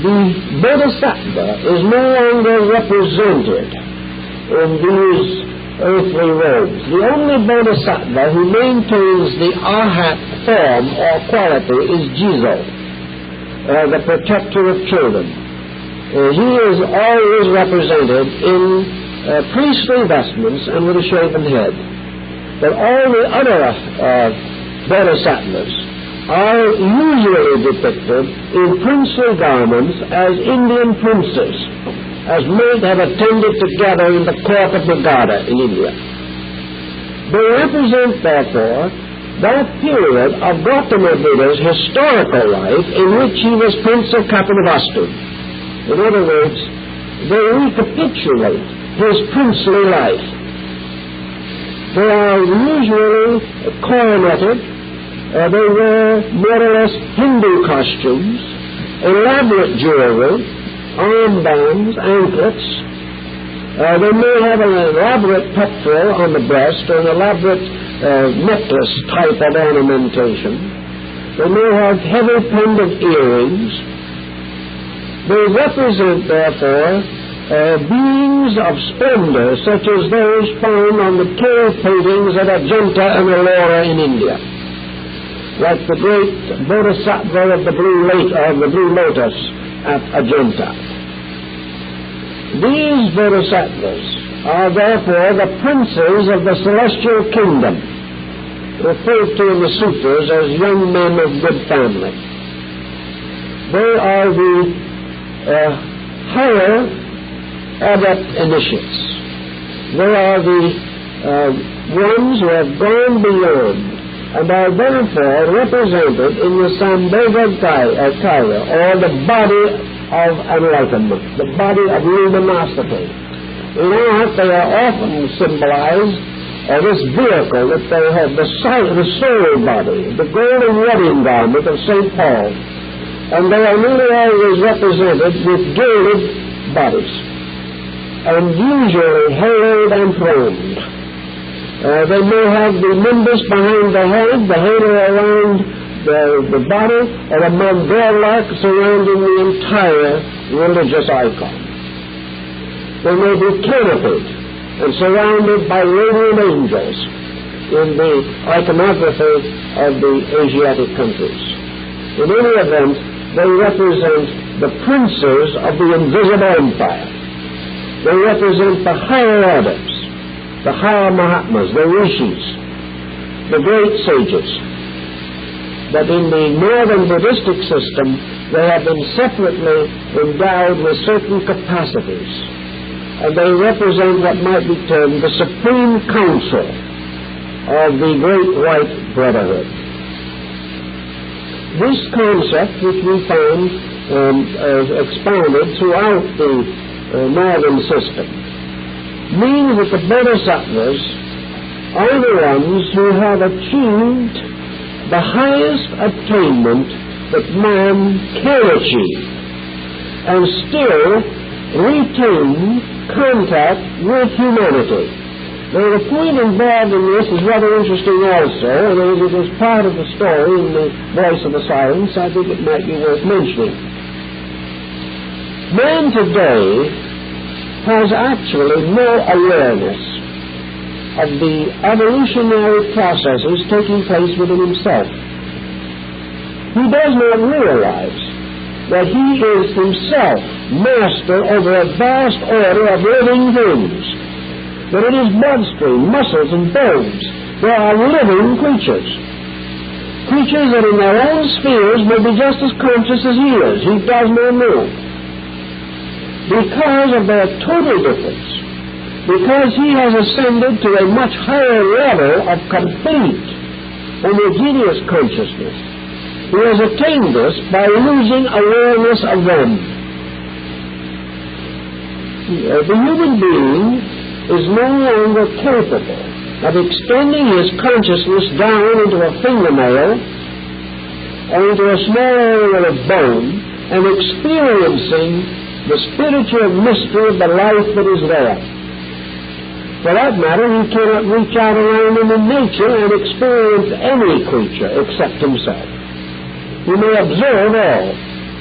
the Bodhisattva is no longer represented in these earthly robes. The only Bodhisattva who maintains the Arhat form or quality is Jizo, the protector of children. He is always represented in priestly vestments and with a shaven head. But all the other Bodhisattvas are usually depicted in princely garments as Indian princes, as might have attended together in the court of Magadha in India. They represent, therefore, that period of Gautama Buddha's historical life in which he was Prince of Kapilavastu. In other words, they recapitulate his princely life. They are usually coroneted. They wear more or less Hindu costumes, elaborate jewelry, armbands, anklets. They may have an elaborate pectoral on the breast or an elaborate necklace type of ornamentation. They may have heavy pendant earrings. They represent, therefore, beings of splendor such as those found on the cave paintings at Ajanta and Ellora in India, like the great Bodhisattva of the Blue Lotus at Ajanta. These Bodhisattvas are therefore the princes of the celestial kingdom, referred to in the sutras as young men of good family. They are the higher adept initiates. They are the ones who have gone beyond and are therefore represented in the Sambhogakaya, or the body of enlightenment, the body of luminosity. In art, they are often symbolized as this vehicle that they have, the soul body, the golden wedding garment of St. Paul. And they are nearly always represented with gilded bodies, and usually haloed and throned. They may have the nimbus behind the head, the halo around the body, or a mandala surrounding the entire religious icon. They may be canopied and surrounded by radiant angels in the iconography of the Asiatic countries. In any event, they represent the princes of the invisible empire. They represent the higher orders, the higher Mahatmas, the Rishis, the great sages. But in the northern Buddhistic system, they have been separately endowed with certain capacities, and they represent what might be termed the Supreme Council of the Great White Brotherhood. This concept, which we find expounded throughout the northern system, means that the Bodhisattvas are the ones who have achieved the highest attainment that man can achieve, and still retain contact with humanity. Now, the point involved in this is rather interesting also, and as it is part of the story in the Voice of the Silence, I think it might be worth mentioning. Man today has actually no awareness of the evolutionary processes taking place within himself. He does not realize that he is himself master over a vast order of living things, that in his bloodstream, muscles, and bones there are living creatures. Creatures that in their own spheres may be just as conscious as he is. He does not know. Because of their total difference, because he has ascended to a much higher level of complete, homogeneous consciousness, he has attained this by losing awareness of them. The human being is no longer capable of extending his consciousness down into a fingernail or into a small area of bone and experiencing the spiritual mystery of the life that is there. For that matter, he cannot reach out around him in nature and experience any creature except himself. He may observe all.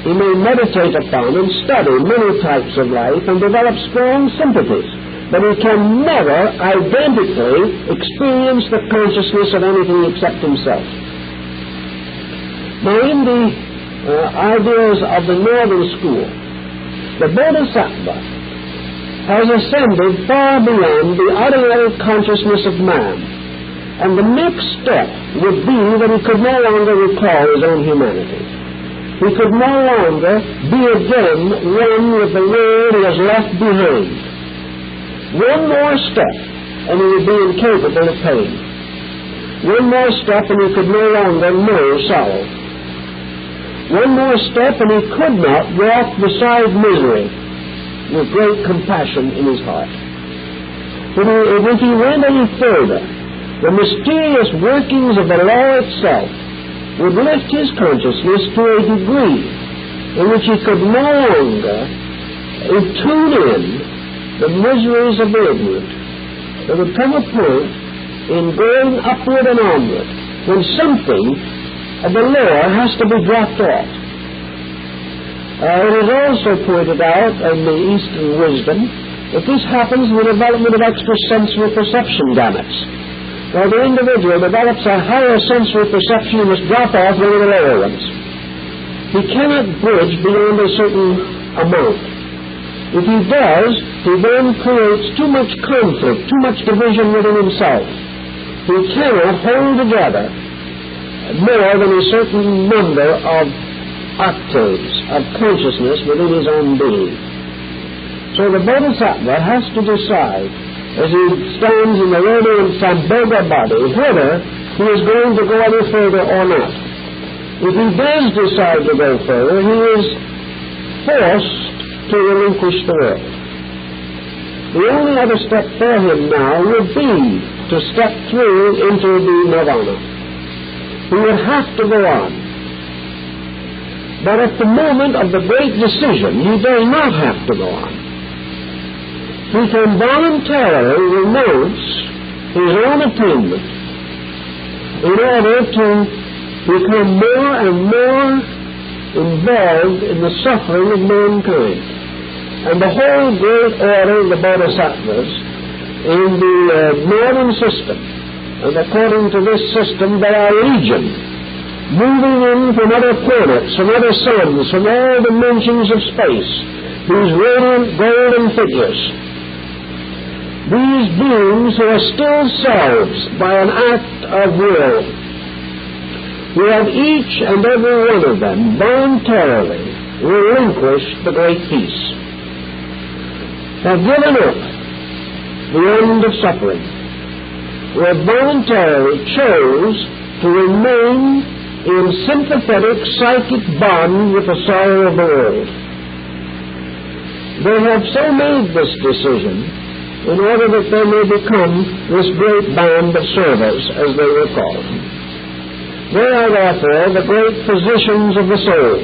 He may meditate upon and study many types of life and develop strong sympathies, but he can never identically experience the consciousness of anything except himself. Now, in the ideas of the Northern School, the Bodhisattva has ascended far beyond the ordinary consciousness of man, and the next step would be that he could no longer recall his own humanity. He could no longer be again one with the world he has left behind. One more step, and he would be incapable of pain. One more step, and he could no longer know sorrow. One more step, and he could not walk beside misery with great compassion in his heart. But if he went any further, the mysterious workings of the law itself would lift his consciousness to a degree in which he could no longer tune in the miseries of the ignorant. There would come a point in going upward and onward when something of the law has to be dropped off. It is also pointed out in the Eastern wisdom that this happens in the development of extrasensory perception gamuts. While the individual develops a higher sensory perception, he must drop off one of the lower ones. He cannot bridge beyond a certain amount. If he does, he then creates too much conflict, too much division within himself. He cannot hold together more than a certain number of octaves of consciousness within his own being. So the Bodhisattva has to decide, as he stands in the radiant Sambhoga body, whether he is going to go any further or not. If he does decide to go further, he is forced to relinquish the world. The only other step for him now would be to step through into the nirvana. He would have to go on. But at the moment of the great decision, he does not have to go on. He can voluntarily renounce his own attainment in order to become more and more involved in the suffering of mankind. And the whole great order of the Bodhisattvas in the northern system, and according to this system they are legion, moving in from other planets, from other suns, from all dimensions of space, these radiant golden figures. These beings who are still selves by an act of will, who have each and every one of them voluntarily relinquished the great peace, have given up the end of suffering, who have voluntarily chose to remain in sympathetic psychic bond with the sorrow of the world. They have so made this decision in order that they may become this great band of servers, as they were called. They are therefore the great physicians of the soul.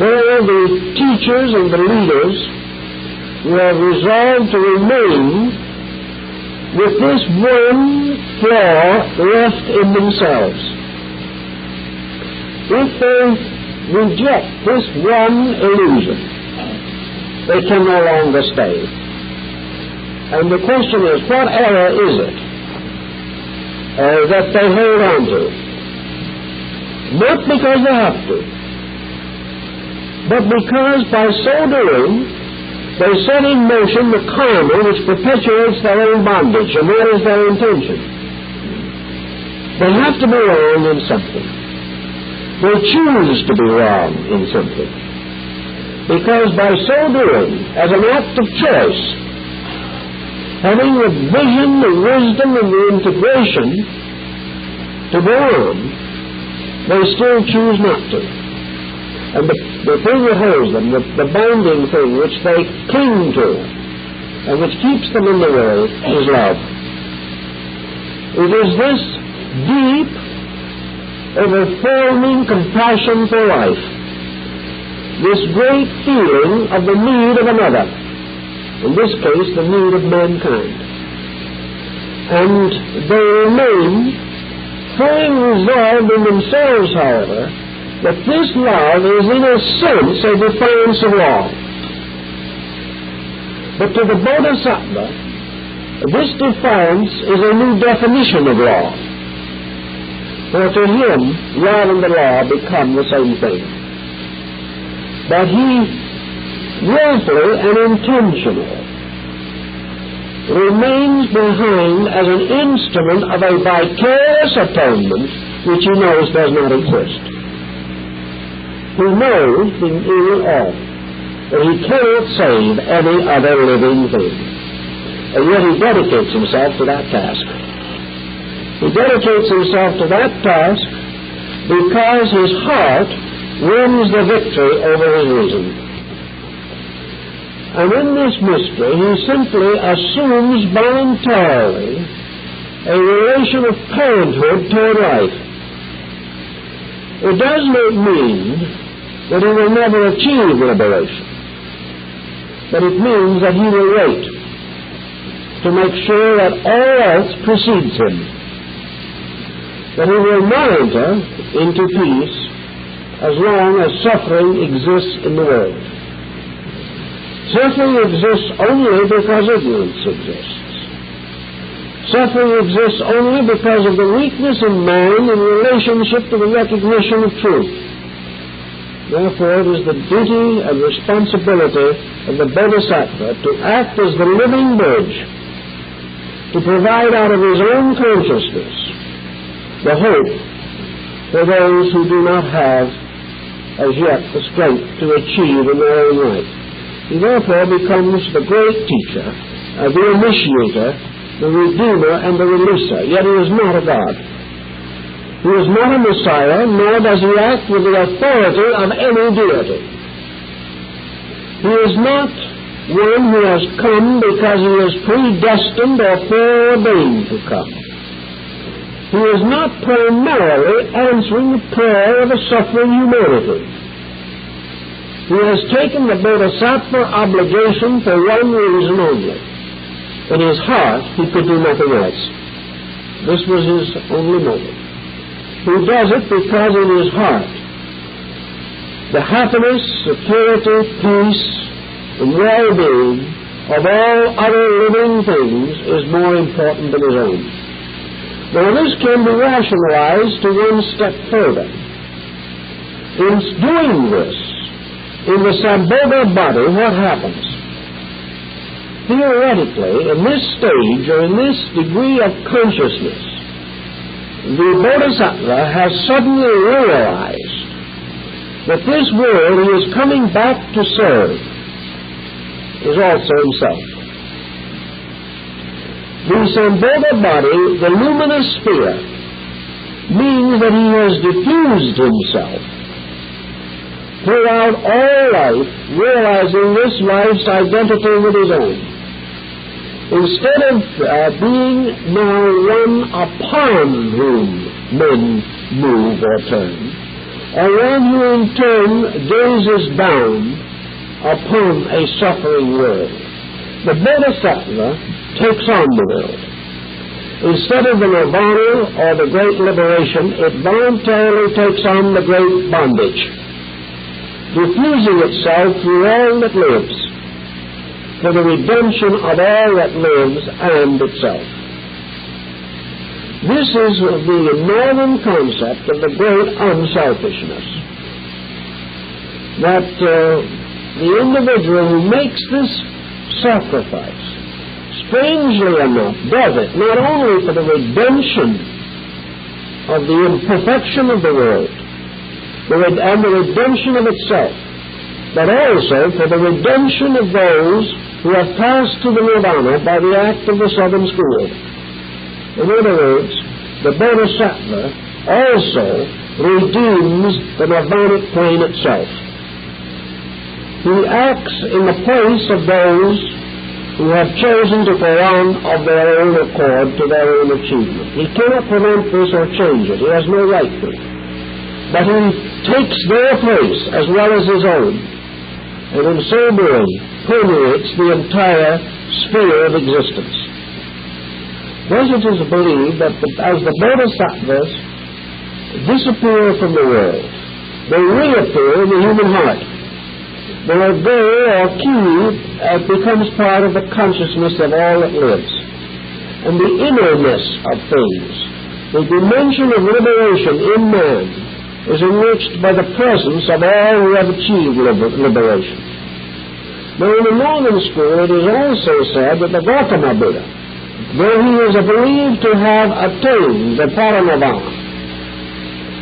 They are the teachers and the leaders who have resolved to remain with this one flaw left in themselves. If they reject this one illusion, they can no longer stay. And the question is, what error is it that they hold on to? Not because they have to, but because by so doing, they set in motion the karma which perpetuates their own bondage, and that is their intention. They have to be wrong in something. They choose to be wrong in something. Because by so doing, as an act of choice, having the vision, the wisdom, and the integration to go on, they still choose not to. And the thing that holds them, the binding thing which they cling to, and which keeps them in the world, is love. It is this deep, overflowing compassion for life, this great feeling of the need of another, in this case the need of mankind. And they remain fully resolved in themselves, however, that this love is in a sense a defiance of law. But to the Bodhisattva, this defiance is a new definition of law. For to him, love and the law become the same thing. But he willfully and intentionally remains behind as an instrument of a vicarious atonement which he knows does not exist. He knows in all that he cannot save any other living thing. And yet he dedicates himself to that task. He dedicates himself to that task because his heart wins the victory over his reason. And in this mystery, he simply assumes voluntarily a relation of parenthood toward life. It does not mean that he will never achieve liberation, but it means that he will wait to make sure that all else precedes him, that he will not enter into peace as long as suffering exists in the world. Suffering exists only because ignorance exists. Suffering exists only because of the weakness in man in relationship to the recognition of truth. Therefore, it is the duty and responsibility of the Bodhisattva to act as the living bridge, to provide out of his own consciousness the hope for those who do not have as yet the strength to achieve in their own right. He therefore becomes the great teacher, the initiator the Redeemer and the Releaser, yet he is not a God. He is not a Messiah, nor does he act with the authority of any deity. He is not one who has come because he is predestined or foreordained to come. He is not primarily answering the prayer of a suffering humanity. He has taken the Bodhisattva obligation for one reason only. In his heart, he could do nothing else. This was his only motive. He does it because in his heart, the happiness, security, peace, and well-being of all other living things is more important than his own. Now, this can be rationalized to one step further. In doing this, in the Sambodha body, what happens? Theoretically, in this stage or in this degree of consciousness, the Bodhisattva has suddenly realized that this world he is coming back to serve is also himself. The Sambodha body, the luminous sphere, means that he has diffused himself throughout all life, realizing this life's identity with his own. Instead of being now one upon whom men move or turn, or one who in turn gazes down upon a suffering world, the Bodhisattva takes on the world. Instead of the nirvana or the great liberation, it voluntarily takes on the great bondage, diffusing itself through all that lives, for the redemption of all that lives and itself. This is the northern concept of the great unselfishness, that the individual who makes this sacrifice, strangely enough, does it not only for the redemption of the imperfection of the world and the redemption of itself, but also for the redemption of those who have passed to the nirvana by the act of the seven schools. In other words, the Bodhisattva also redeems the nirvanic plane itself. He acts in the place of those who have chosen to go on of their own accord to their own achievement. He cannot prevent this or change it. He has no right to. But he takes their place as well as his own, and in so doing permeates the entire sphere of existence. Thus it is believed that as the Bodhisattvas disappear from the world, they reappear in the human heart. Their goal or key becomes part of the consciousness of all that lives. And the innerness of things, the dimension of liberation in man, is enriched by the presence of all who have achieved liberation. Now, in the northern school, it is also said that the Gautama Buddha, though he is believed to have attained the paranirvana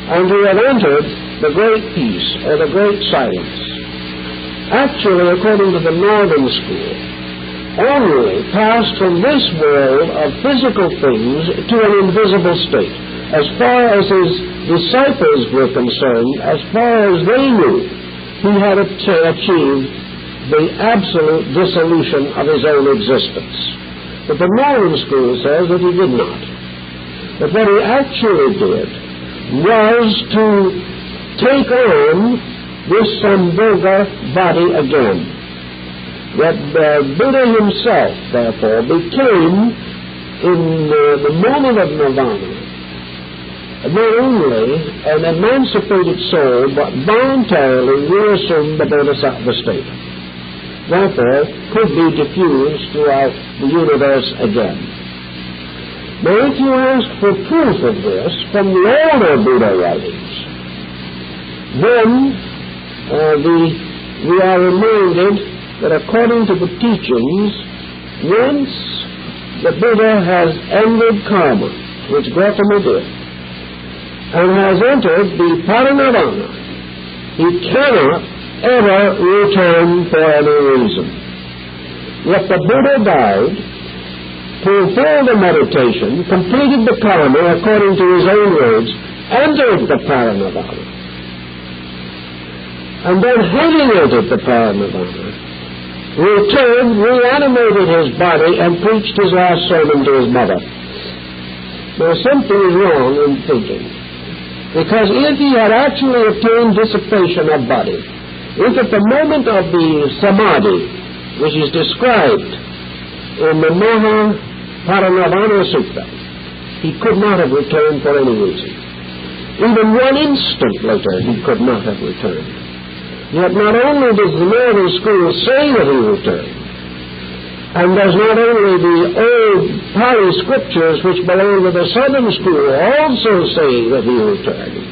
and to have entered the great peace or the great silence, actually, according to the northern school, only passed from this world of physical things to an invisible state. As far as his disciples were concerned, as far as they knew, he had achieved the absolute dissolution of his own existence. But the northern school says that he did not. But what he actually did was to take on this Sambodha body again. That Buddha himself, therefore, became, in the moment of nirvana, not only an emancipated soul, but voluntarily reassumed the Bodhisattva state. Therefore, could be diffused throughout the universe again. Now, if you ask for proof of this from the older Buddha writings, then we are reminded that according to the teachings, once the Buddha has ended karma, which Gautama did, and has entered the paranirvana, he cannot ever return for any reason. Yet the Buddha died fulfilled the meditation, completed the karma according to his own words, entered the paranirvana, and then having entered the paranirvana, returned, reanimated his body, and preached his last sermon to his mother. Now, something is wrong in thinking, because if he had actually attained dissipation of body, if at the moment of the samadhi, which is described in the Mahaparinirvana Sutta, he could not have returned for any reason. Even 1 instant later, he could not have returned. Yet not only does the Northern School say that he returned, and does not only the old Pali scriptures which belong to the Southern School also say that he returned,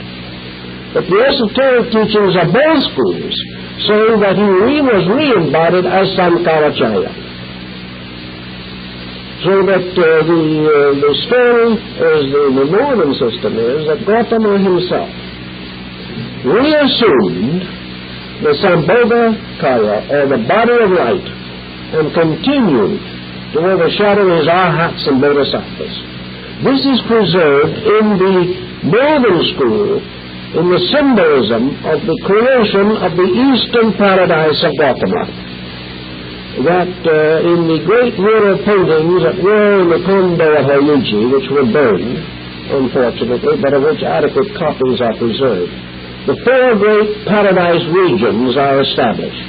but the esoteric teachings of both schools say that he was re-embodied as Sankaracharya. So that the story, as the Northern system is, that Gautama himself reassumed the Sambhoga Kaya, or the body of light, and continued to overshadow his Arhats and Bodhisattvas. This is preserved in the Northern School in the symbolism of the creation of the Eastern paradise of Gautama. That in the great mural paintings that were in the Kondo of Horyuji, which were burned, unfortunately, but of which adequate copies are preserved, the 4 great paradise regions are established.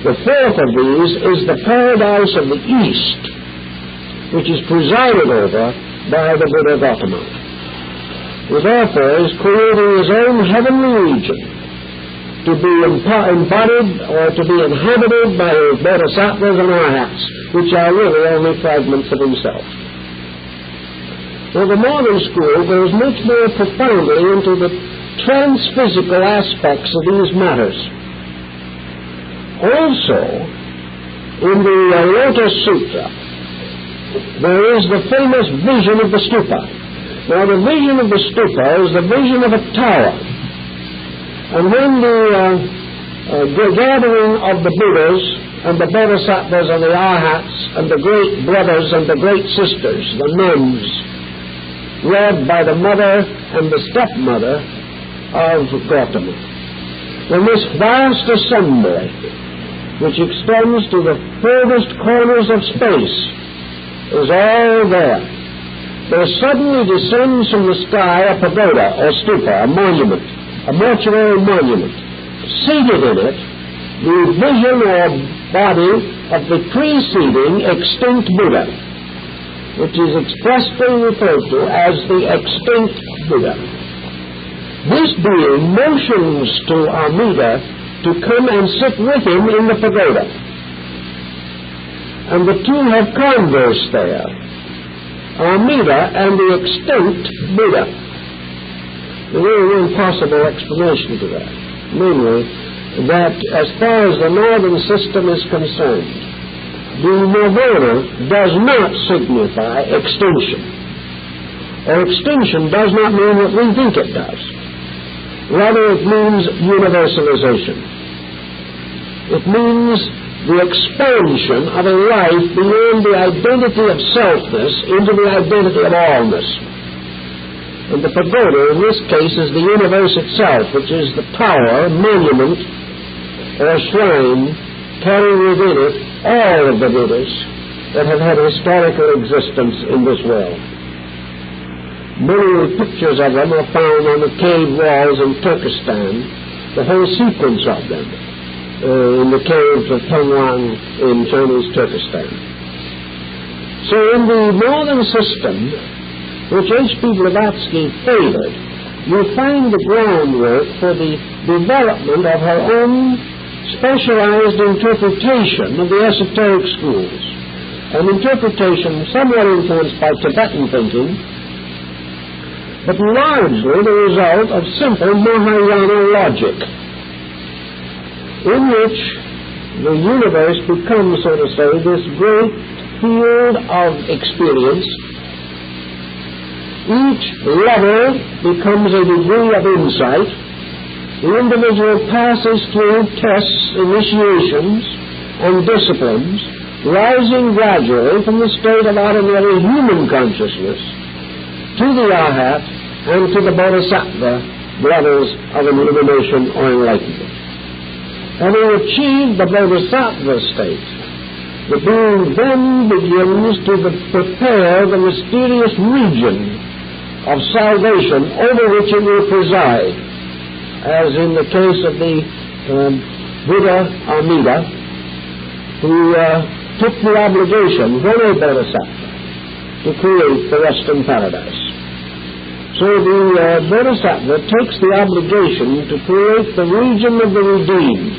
The 4th of these is the paradise of the East, which is presided over by the Buddha Gautama, who therefore is creating his own heavenly region to be embodied or to be inhabited by his Bodhisattvas and Arhats, which are really only fragments of himself. Well, the Northern School goes much more profoundly into the transphysical aspects of these matters. Also, in the Lotus Sutra, there is the famous vision of the stupa. Now, the vision of the stupa is the vision of a tower. And when the gathering of the Buddhas and the Bodhisattvas and the Arhats and the great brothers and the great sisters, the nuns, led by the mother and the stepmother of Gautama, when this vast assembly, which extends to the furthest corners of space, is all there suddenly descends from the sky a pagoda or stupa, a monument, a mortuary monument. Seated in it, the vision or body of the preceding extinct Buddha, which is expressly referred to as the extinct Buddha. This being motions to Amida to come and sit with him in the pagoda. And the two have conversed there, Amida and the extinct Buddha. There is one possible explanation to that, namely that as far as the Northern system is concerned, the Nirvana does not signify extinction. Or extinction does not mean what we think it does. Rather, it means universalization. It means the expansion of a life beyond the identity of selfness into the identity of allness. And the pagoda, in this case, is the universe itself, which is the tower, monument, or shrine, carrying within it all of the Buddhas that have had historical existence in this world. Many pictures of them are found on the cave walls in Turkestan, the whole sequence of them, in the caves of Tongwang in Chinese Turkestan. So in the Northern system, which H.P. Blavatsky favored, you find the groundwork for the development of her own specialized interpretation of the esoteric schools, an interpretation somewhat influenced by Tibetan thinking, but largely the result of simple Mahayana logic, in which the universe becomes, so to say, this great field of experience. Each level becomes a degree of insight. The individual passes through tests, initiations, and disciplines, rising gradually from the state of ordinary human consciousness to the Arhat and to the Bodhisattva levels of illumination or enlightenment. Having achieved the Bodhisattva state, the being then begins to prepare the mysterious region of salvation over which it will preside, as in the case of the Buddha Amida, who took the obligation, when a Bodhisattva, to create the Western paradise. So the Bodhisattva takes the obligation to create the region of the redeemed,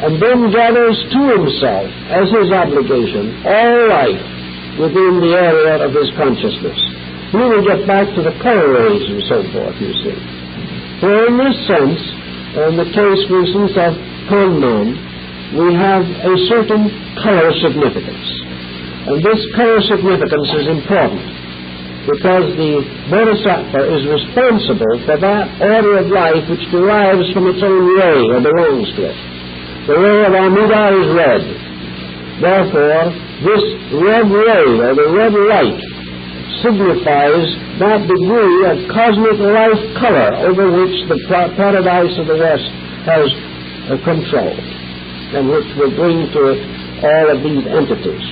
and then gathers to himself, as his obligation, all life within the area of his consciousness. We will get back to the color rays and so forth, you see. For in this sense, in the case, for instance, of Kanman, we have a certain color significance. And this color significance is important because the Bodhisattva is responsible for that order of life which derives from its own ray or belongs to it. The ray of Amida is red. Therefore, this red ray or the red light signifies that degree of cosmic life color over which the paradise of the West has control, and which will bring to it all of these entities.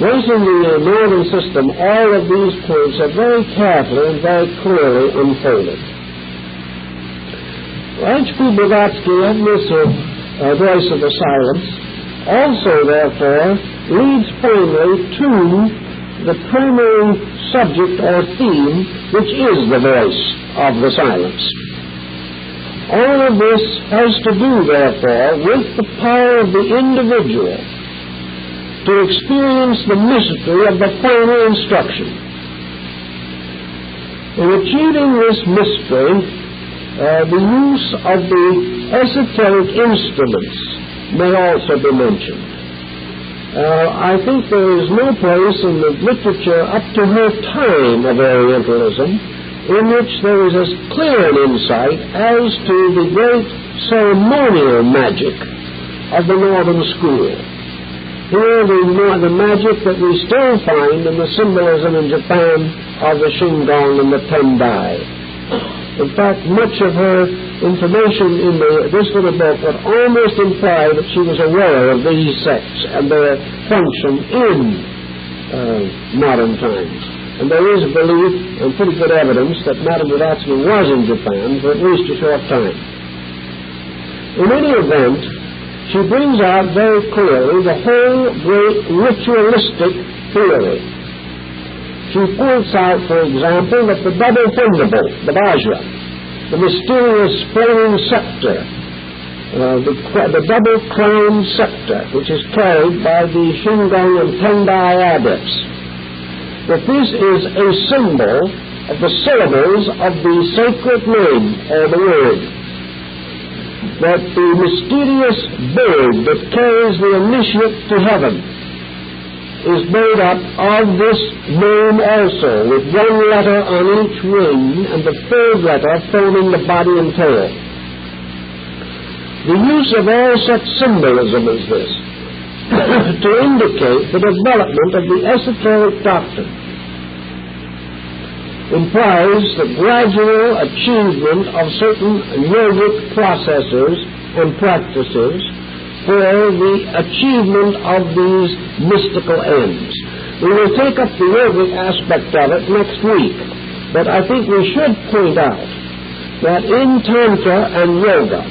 Thus, in the northern system, all of these points are very carefully and very clearly unfolded. H.P. Blavatsky, in this Voice of the Silence, also, therefore, leads finally to the primary subject or theme, which is the voice of the silence. All of this has to do, therefore, with the power of the individual to experience the mystery of the final instruction. In achieving this mystery, the use of the esoteric instruments may also be mentioned. I think there is no place in the literature up to her time of Orientalism in which there is as clear an insight as to the great ceremonial magic of the Northern School. Here the magic that we still find in the symbolism in Japan of the Shingon and the Tendai. In fact, much of her information in this little book would almost imply that she was aware of these sects and their function in modern times. And there is belief and pretty good evidence that Madame Blavatsky was in Japan for at least a short time. In any event, she brings out very clearly the whole great ritualistic theory. She points out, for example, that the double thunderbolt, the Vajra, the mysterious flaming scepter, the double-crowned scepter, which is carried by the Shingon and Tendai adepts, that this is a symbol of the syllables of the sacred name or the word, that the mysterious bird that carries the initiate to heaven is made up of this name also, with one letter on each wing and the third letter forming the body and tail. The use of all such symbolism as this to indicate the development of the esoteric doctrine implies the gradual achievement of certain yogic processes and practices for the achievement of these mystical ends. We will take up the yogic aspect of it next week, but I think we should point out that in Tantra and Yoga,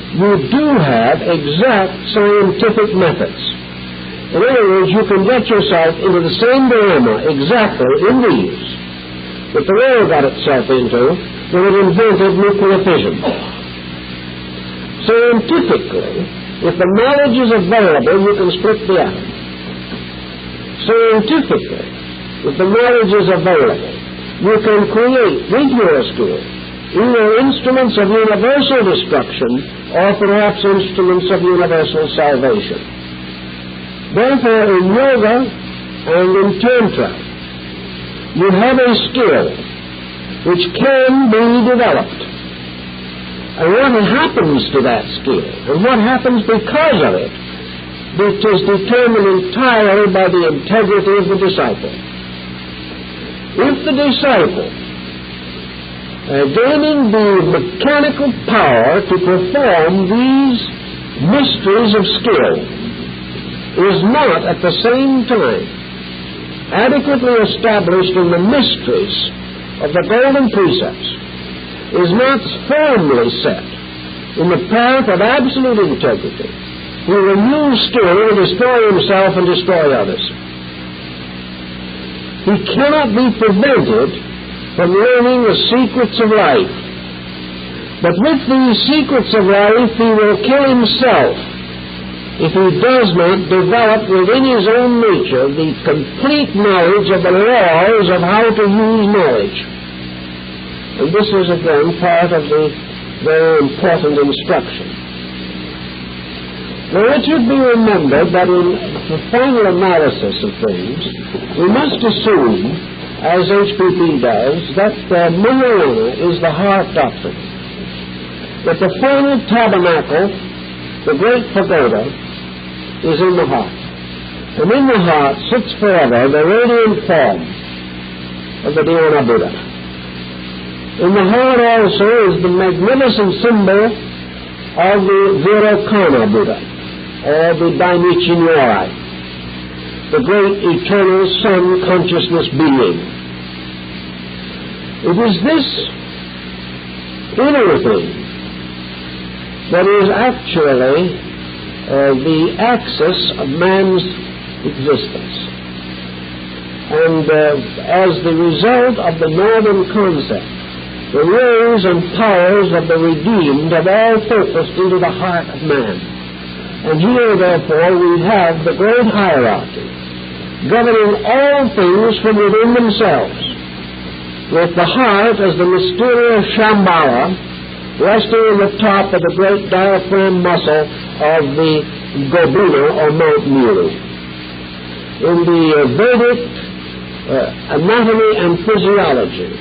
you do have exact scientific methods. In other words, you can get yourself into the same dilemma exactly in these that the world got itself into when it invented nuclear fission. Scientifically, if the knowledge is available, you can split the atom. Scientifically, if the knowledge is available, you can create, with your skill, either instruments of universal destruction or perhaps instruments of universal salvation. Therefore, in Yoga and in Tantra, you have a skill which can be developed. And what happens to that skill, and what happens because of it, it is determined entirely by the integrity of the disciple. If the disciple, gaining the mechanical power to perform these mysteries of skill, is not at the same time adequately established in the mysteries of the golden precepts, is not firmly set in the path of absolute integrity, he will use skill to destroy himself and destroy others. He cannot be prevented from learning the secrets of life. But with these secrets of life, he will kill himself if he does not develop within his own nature the complete knowledge of the laws of how to use knowledge. And this is again part of the very important instruction. Now it should be remembered that in the final analysis of things, we must assume, as HPP does, that Mahayana is the heart doctrine. That the final tabernacle, the great pagoda, is in the heart. And in the heart sits forever the radiant form of the Dhyana Buddha. In the heart also is the magnificent symbol of the Virokana Buddha, or the Dainichi Nyorai, the great eternal Sun consciousness being. It is this inner thing that is actually the axis of man's existence. And as the result of the northern concept, the rays and powers of the redeemed have all focused into the heart of man. And here, therefore, we have the great hierarchy governing all things from within themselves, with the heart as the mysterious Shambhala resting on the top of the great diaphragm muscle of the Gobina or Mount Meru. In the Vedic anatomy and physiology,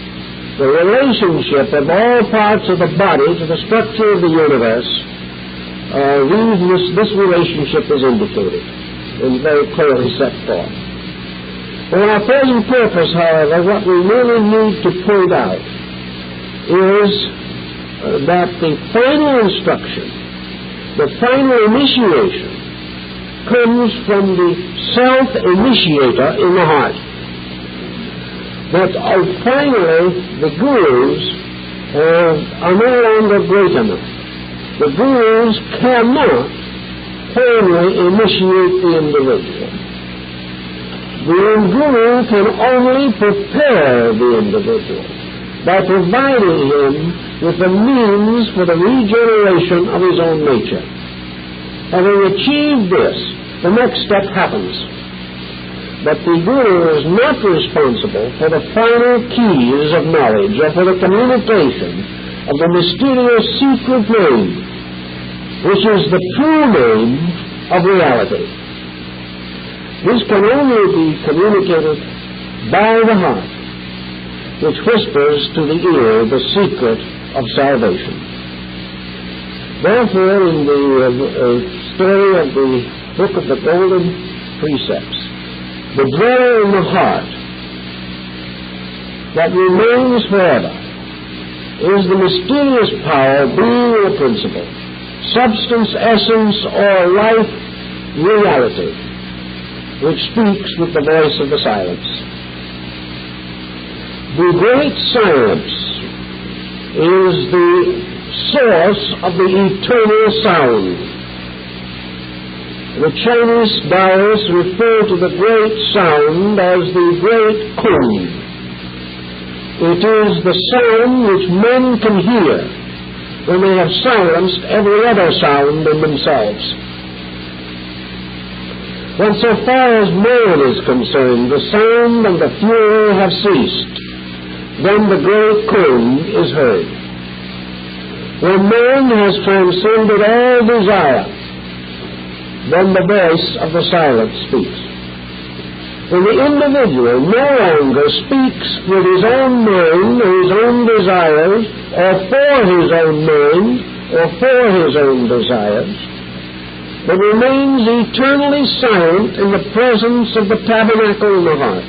the relationship of all parts of the body to the structure of the universe, this relationship is indicated and very clearly set forth. For our present purpose, however, what we really need to point out is that the final instruction, the final initiation, comes from the self-initiator in the heart. That finally the gurus are no longer great enough. The gurus cannot firmly initiate the individual. The guru can only prepare the individual by providing him with the means for the regeneration of his own nature. Having achieved this, the next step happens. But the guru is not responsible for the final keys of knowledge or for the communication of the mysterious secret name, which is the true name of reality. This can only be communicated by the heart, which whispers to the ear the secret of salvation. Therefore, in the story of the book of the Golden Precepts, the dweller in the heart that remains forever is the mysterious power, being or principle, substance, essence, or life reality, which speaks with the voice of the silence. The great silence is the source of the eternal sound. The Chinese Taoists refer to the great sound as the great Kun. It is the sound which men can hear when they have silenced every other sound in themselves. When so far as man is concerned, the sound and the fury have ceased, then the great Kun is heard. When man has transcended all desire, then the voice of the silence speaks. When the individual no longer speaks with his own mind or his own desires, or for his own mind or for his own desires, but remains eternally silent in the presence of the tabernacle in the heart,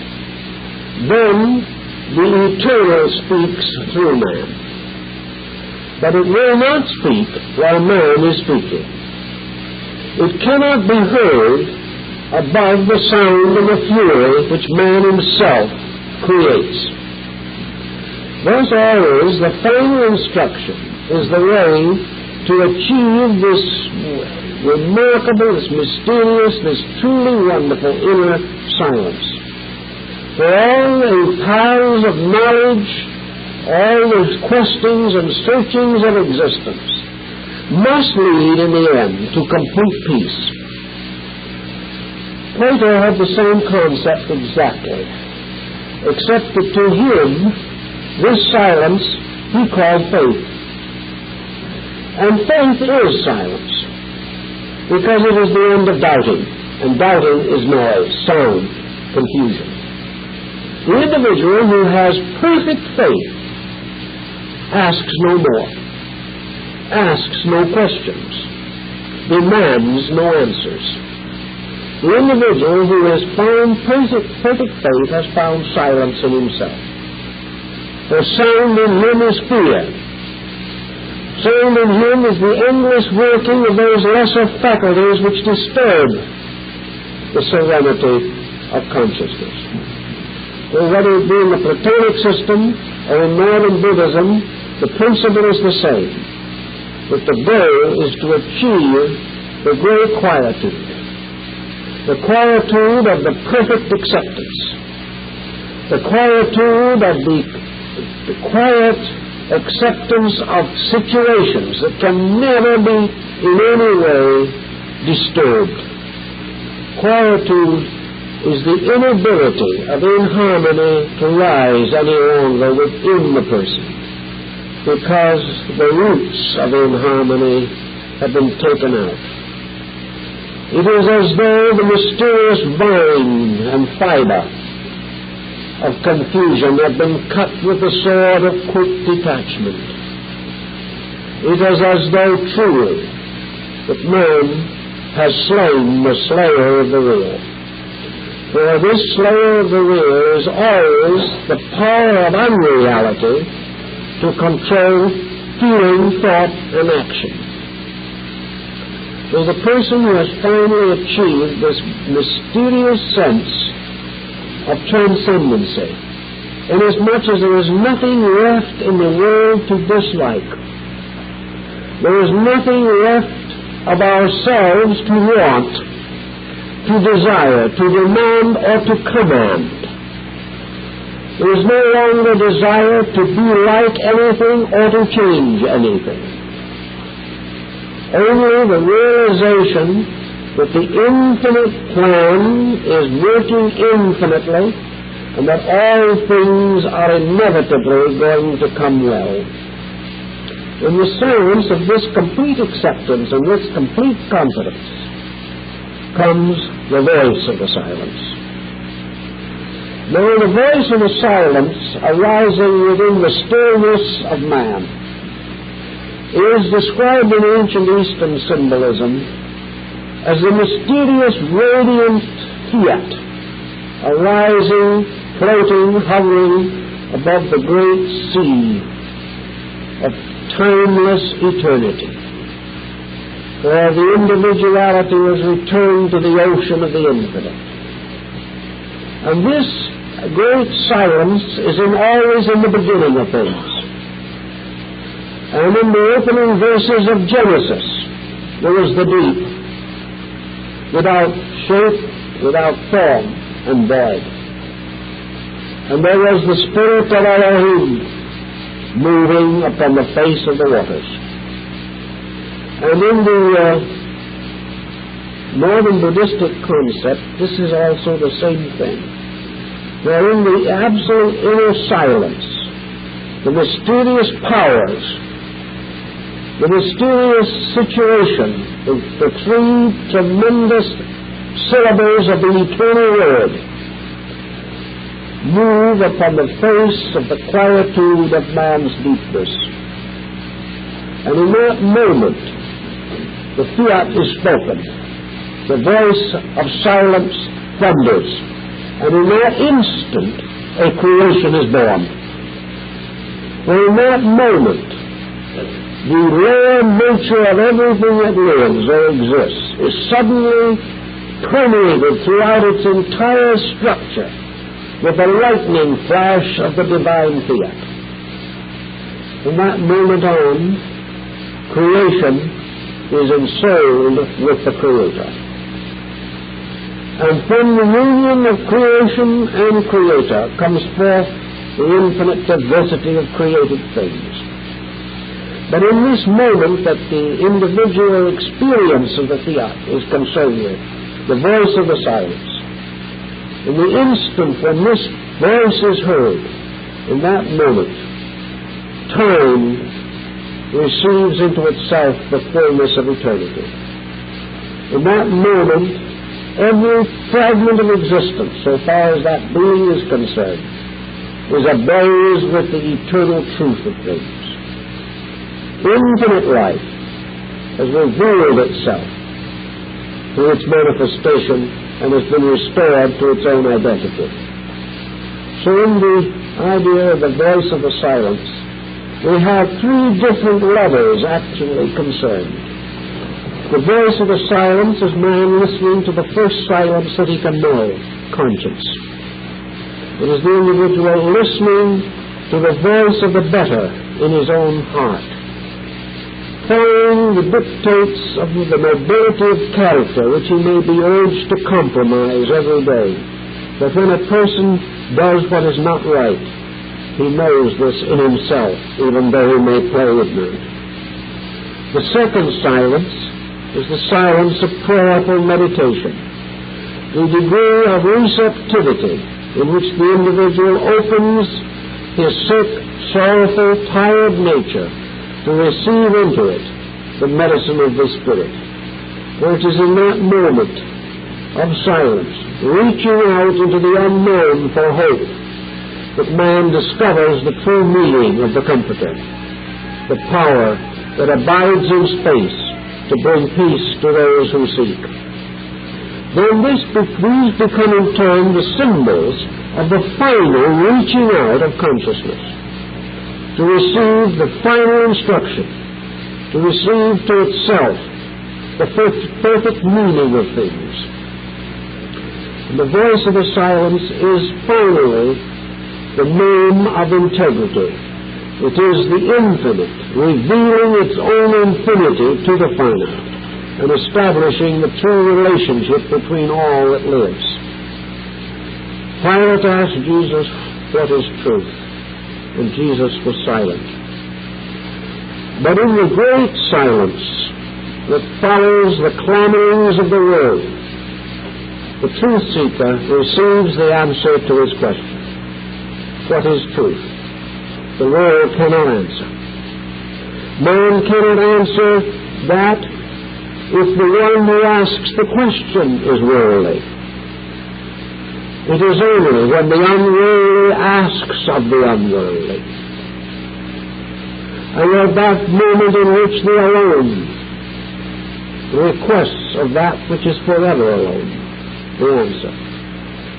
then the eternal speaks through man. But it will not speak while man is speaking. It cannot be heard above the sound and the fury which man himself creates. Thus always the final instruction is the way to achieve this remarkable, this mysterious, this truly wonderful inner silence. For all the piles of knowledge, all those questings and searchings of existence must lead in the end to complete peace. Plato had the same concept exactly, except that to him this silence he called faith. And faith is silence, because it is the end of doubting, and doubting is noise, sound, confusion. The individual who has perfect faith asks no more, asks no questions, demands no answers. The individual who has found perfect faith has found silence in himself. For sound in him is fear. Sound in him is the endless working of those lesser faculties which disturb the serenity of consciousness. So whether it be in the Platonic system or in modern Buddhism, the principle is the same, that the goal is to achieve the great quietude, the quietude of the perfect acceptance, the quietude of the quiet acceptance of situations that can never be in any way disturbed. Quietude is the inability of inharmony to rise any longer within the person, because the roots of inharmony have been taken out. It is as though the mysterious vine and fiber of confusion had been cut with the sword of quick detachment. It is as though truly that man has slain the slayer of the real. For this slayer of the real is always the power of unreality to control feeling, thought, and action. So the person who has finally achieved this mysterious sense of transcendency, inasmuch as there is nothing left in the world to dislike, there is nothing left of ourselves to want, to desire, to demand, or to command. There is no longer desire to be like anything or to change anything. Only the realization that the infinite plan is working infinitely and that all things are inevitably going to come well. In the silence of this complete acceptance and this complete confidence comes the voice of the silence. Now, the voice of the silence arising within the stillness of man is described in ancient Eastern symbolism as the mysterious radiant fiat arising, floating, hovering above the great sea of timeless eternity, where the individuality is returned to the ocean of the infinite. And this great silence is always in the beginning of things. And in the opening verses of Genesis, there is the deep, without shape, without form, and void. And there was the Spirit of Elohim moving upon the face of the waters. And in the modern Buddhistic concept, this is also the same thing. Where in the absolute inner silence, the mysterious powers, the mysterious situation, the three tremendous syllables of the eternal word move upon the face of the quietude of man's deepness. And in that moment, the fiat is spoken. the voice of silence thunders, and in that instant a creation is born. For in that moment, the lower nature of everything that lives or exists is suddenly permeated throughout its entire structure with the lightning flash of the divine fiat. From that moment on, creation is ensouled with the Creator. And from the union of creation and Creator comes forth the infinite diversity of created things. But in this moment that the individual experience of the fiat is concerned with, the voice of the silence, in the instant when this voice is heard, in that moment, time receives into itself the fullness of eternity. In that moment, every fragment of existence, so far as that being is concerned, is ablaze with the eternal truth of things. Infinite life has revealed itself through its manifestation and has been restored to its own identity. So in the idea of the voice of the silence, we have three different levels actually concerned. The voice of the silence is man listening to the first silence that he can know, conscience. It is the individual listening to the voice of the better in his own heart, following the dictates of the nobility of character which he may be urged to compromise every day. But when a person does what is not right, he knows this in himself, even though he may play ignorant. The second silence is the silence of prayerful meditation, the degree of receptivity in which the individual opens his sick, sorrowful, tired nature to receive into it the medicine of the Spirit. For it is in that moment of silence, reaching out into the unknown for hope, that man discovers the true meaning of the Comforter, the power that abides in space to bring peace to those who seek. Then these become in turn the symbols of the final reaching out of consciousness, to receive the final instruction, to receive to itself the perfect meaning of things. And the voice of the silence is finally the name of integrity. It is the infinite, revealing its own infinity to the finite, and establishing the true relationship between all that lives. Pilate asked Jesus, "What is truth?" And Jesus was silent. But in the great silence that follows the clamorings of the world, the truth seeker receives the answer to his question. What is truth? The world cannot answer. Man cannot answer that if the one who asks the question is worldly. It is only when the unworldly asks of the unworldly, and at that moment in which the alone requests of that which is forever alone, the answer,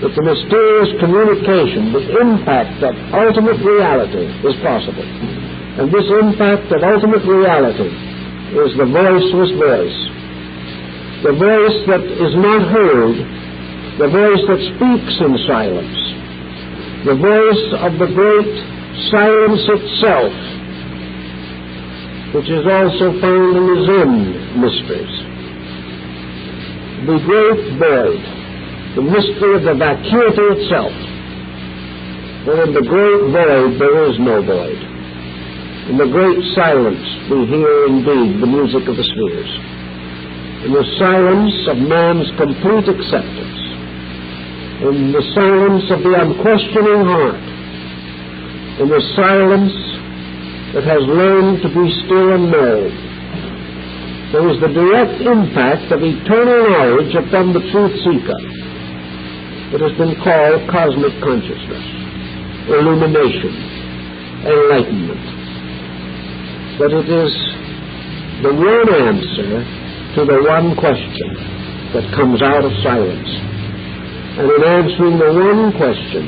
that the mysterious communication, the impact of ultimate reality is possible. And this impact of ultimate reality is the voiceless voice, the voice that is not heard, the voice that speaks in silence, the voice of the great silence itself, which is also found in the Zen mysteries. The great void, the mystery of the vacuity itself. For in the great void there is no void. In the great silence we hear indeed the music of the spheres. In the silence of man's complete acceptance, in the silence of the unquestioning heart, in the silence that has learned to be still and know, there is the direct impact of eternal knowledge upon the truth seeker. It has been called cosmic consciousness, illumination, enlightenment. But it is the one answer to the one question. that comes out of silence. And in answering the one question,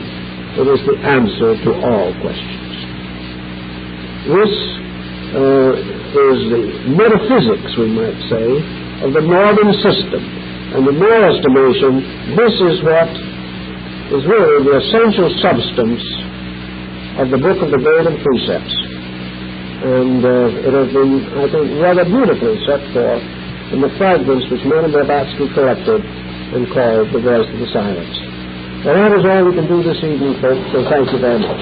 it is the answer to all questions. This is the metaphysics, we might say, of the northern system. And in my estimation, this is what is really the essential substance of the Book of the Golden Precepts. And it has been, I think, rather beautifully set forth in the fragments which Blavatsky collected and called The Voice of the Silence. Well, that is all we can do this evening, folks, so thank you very much.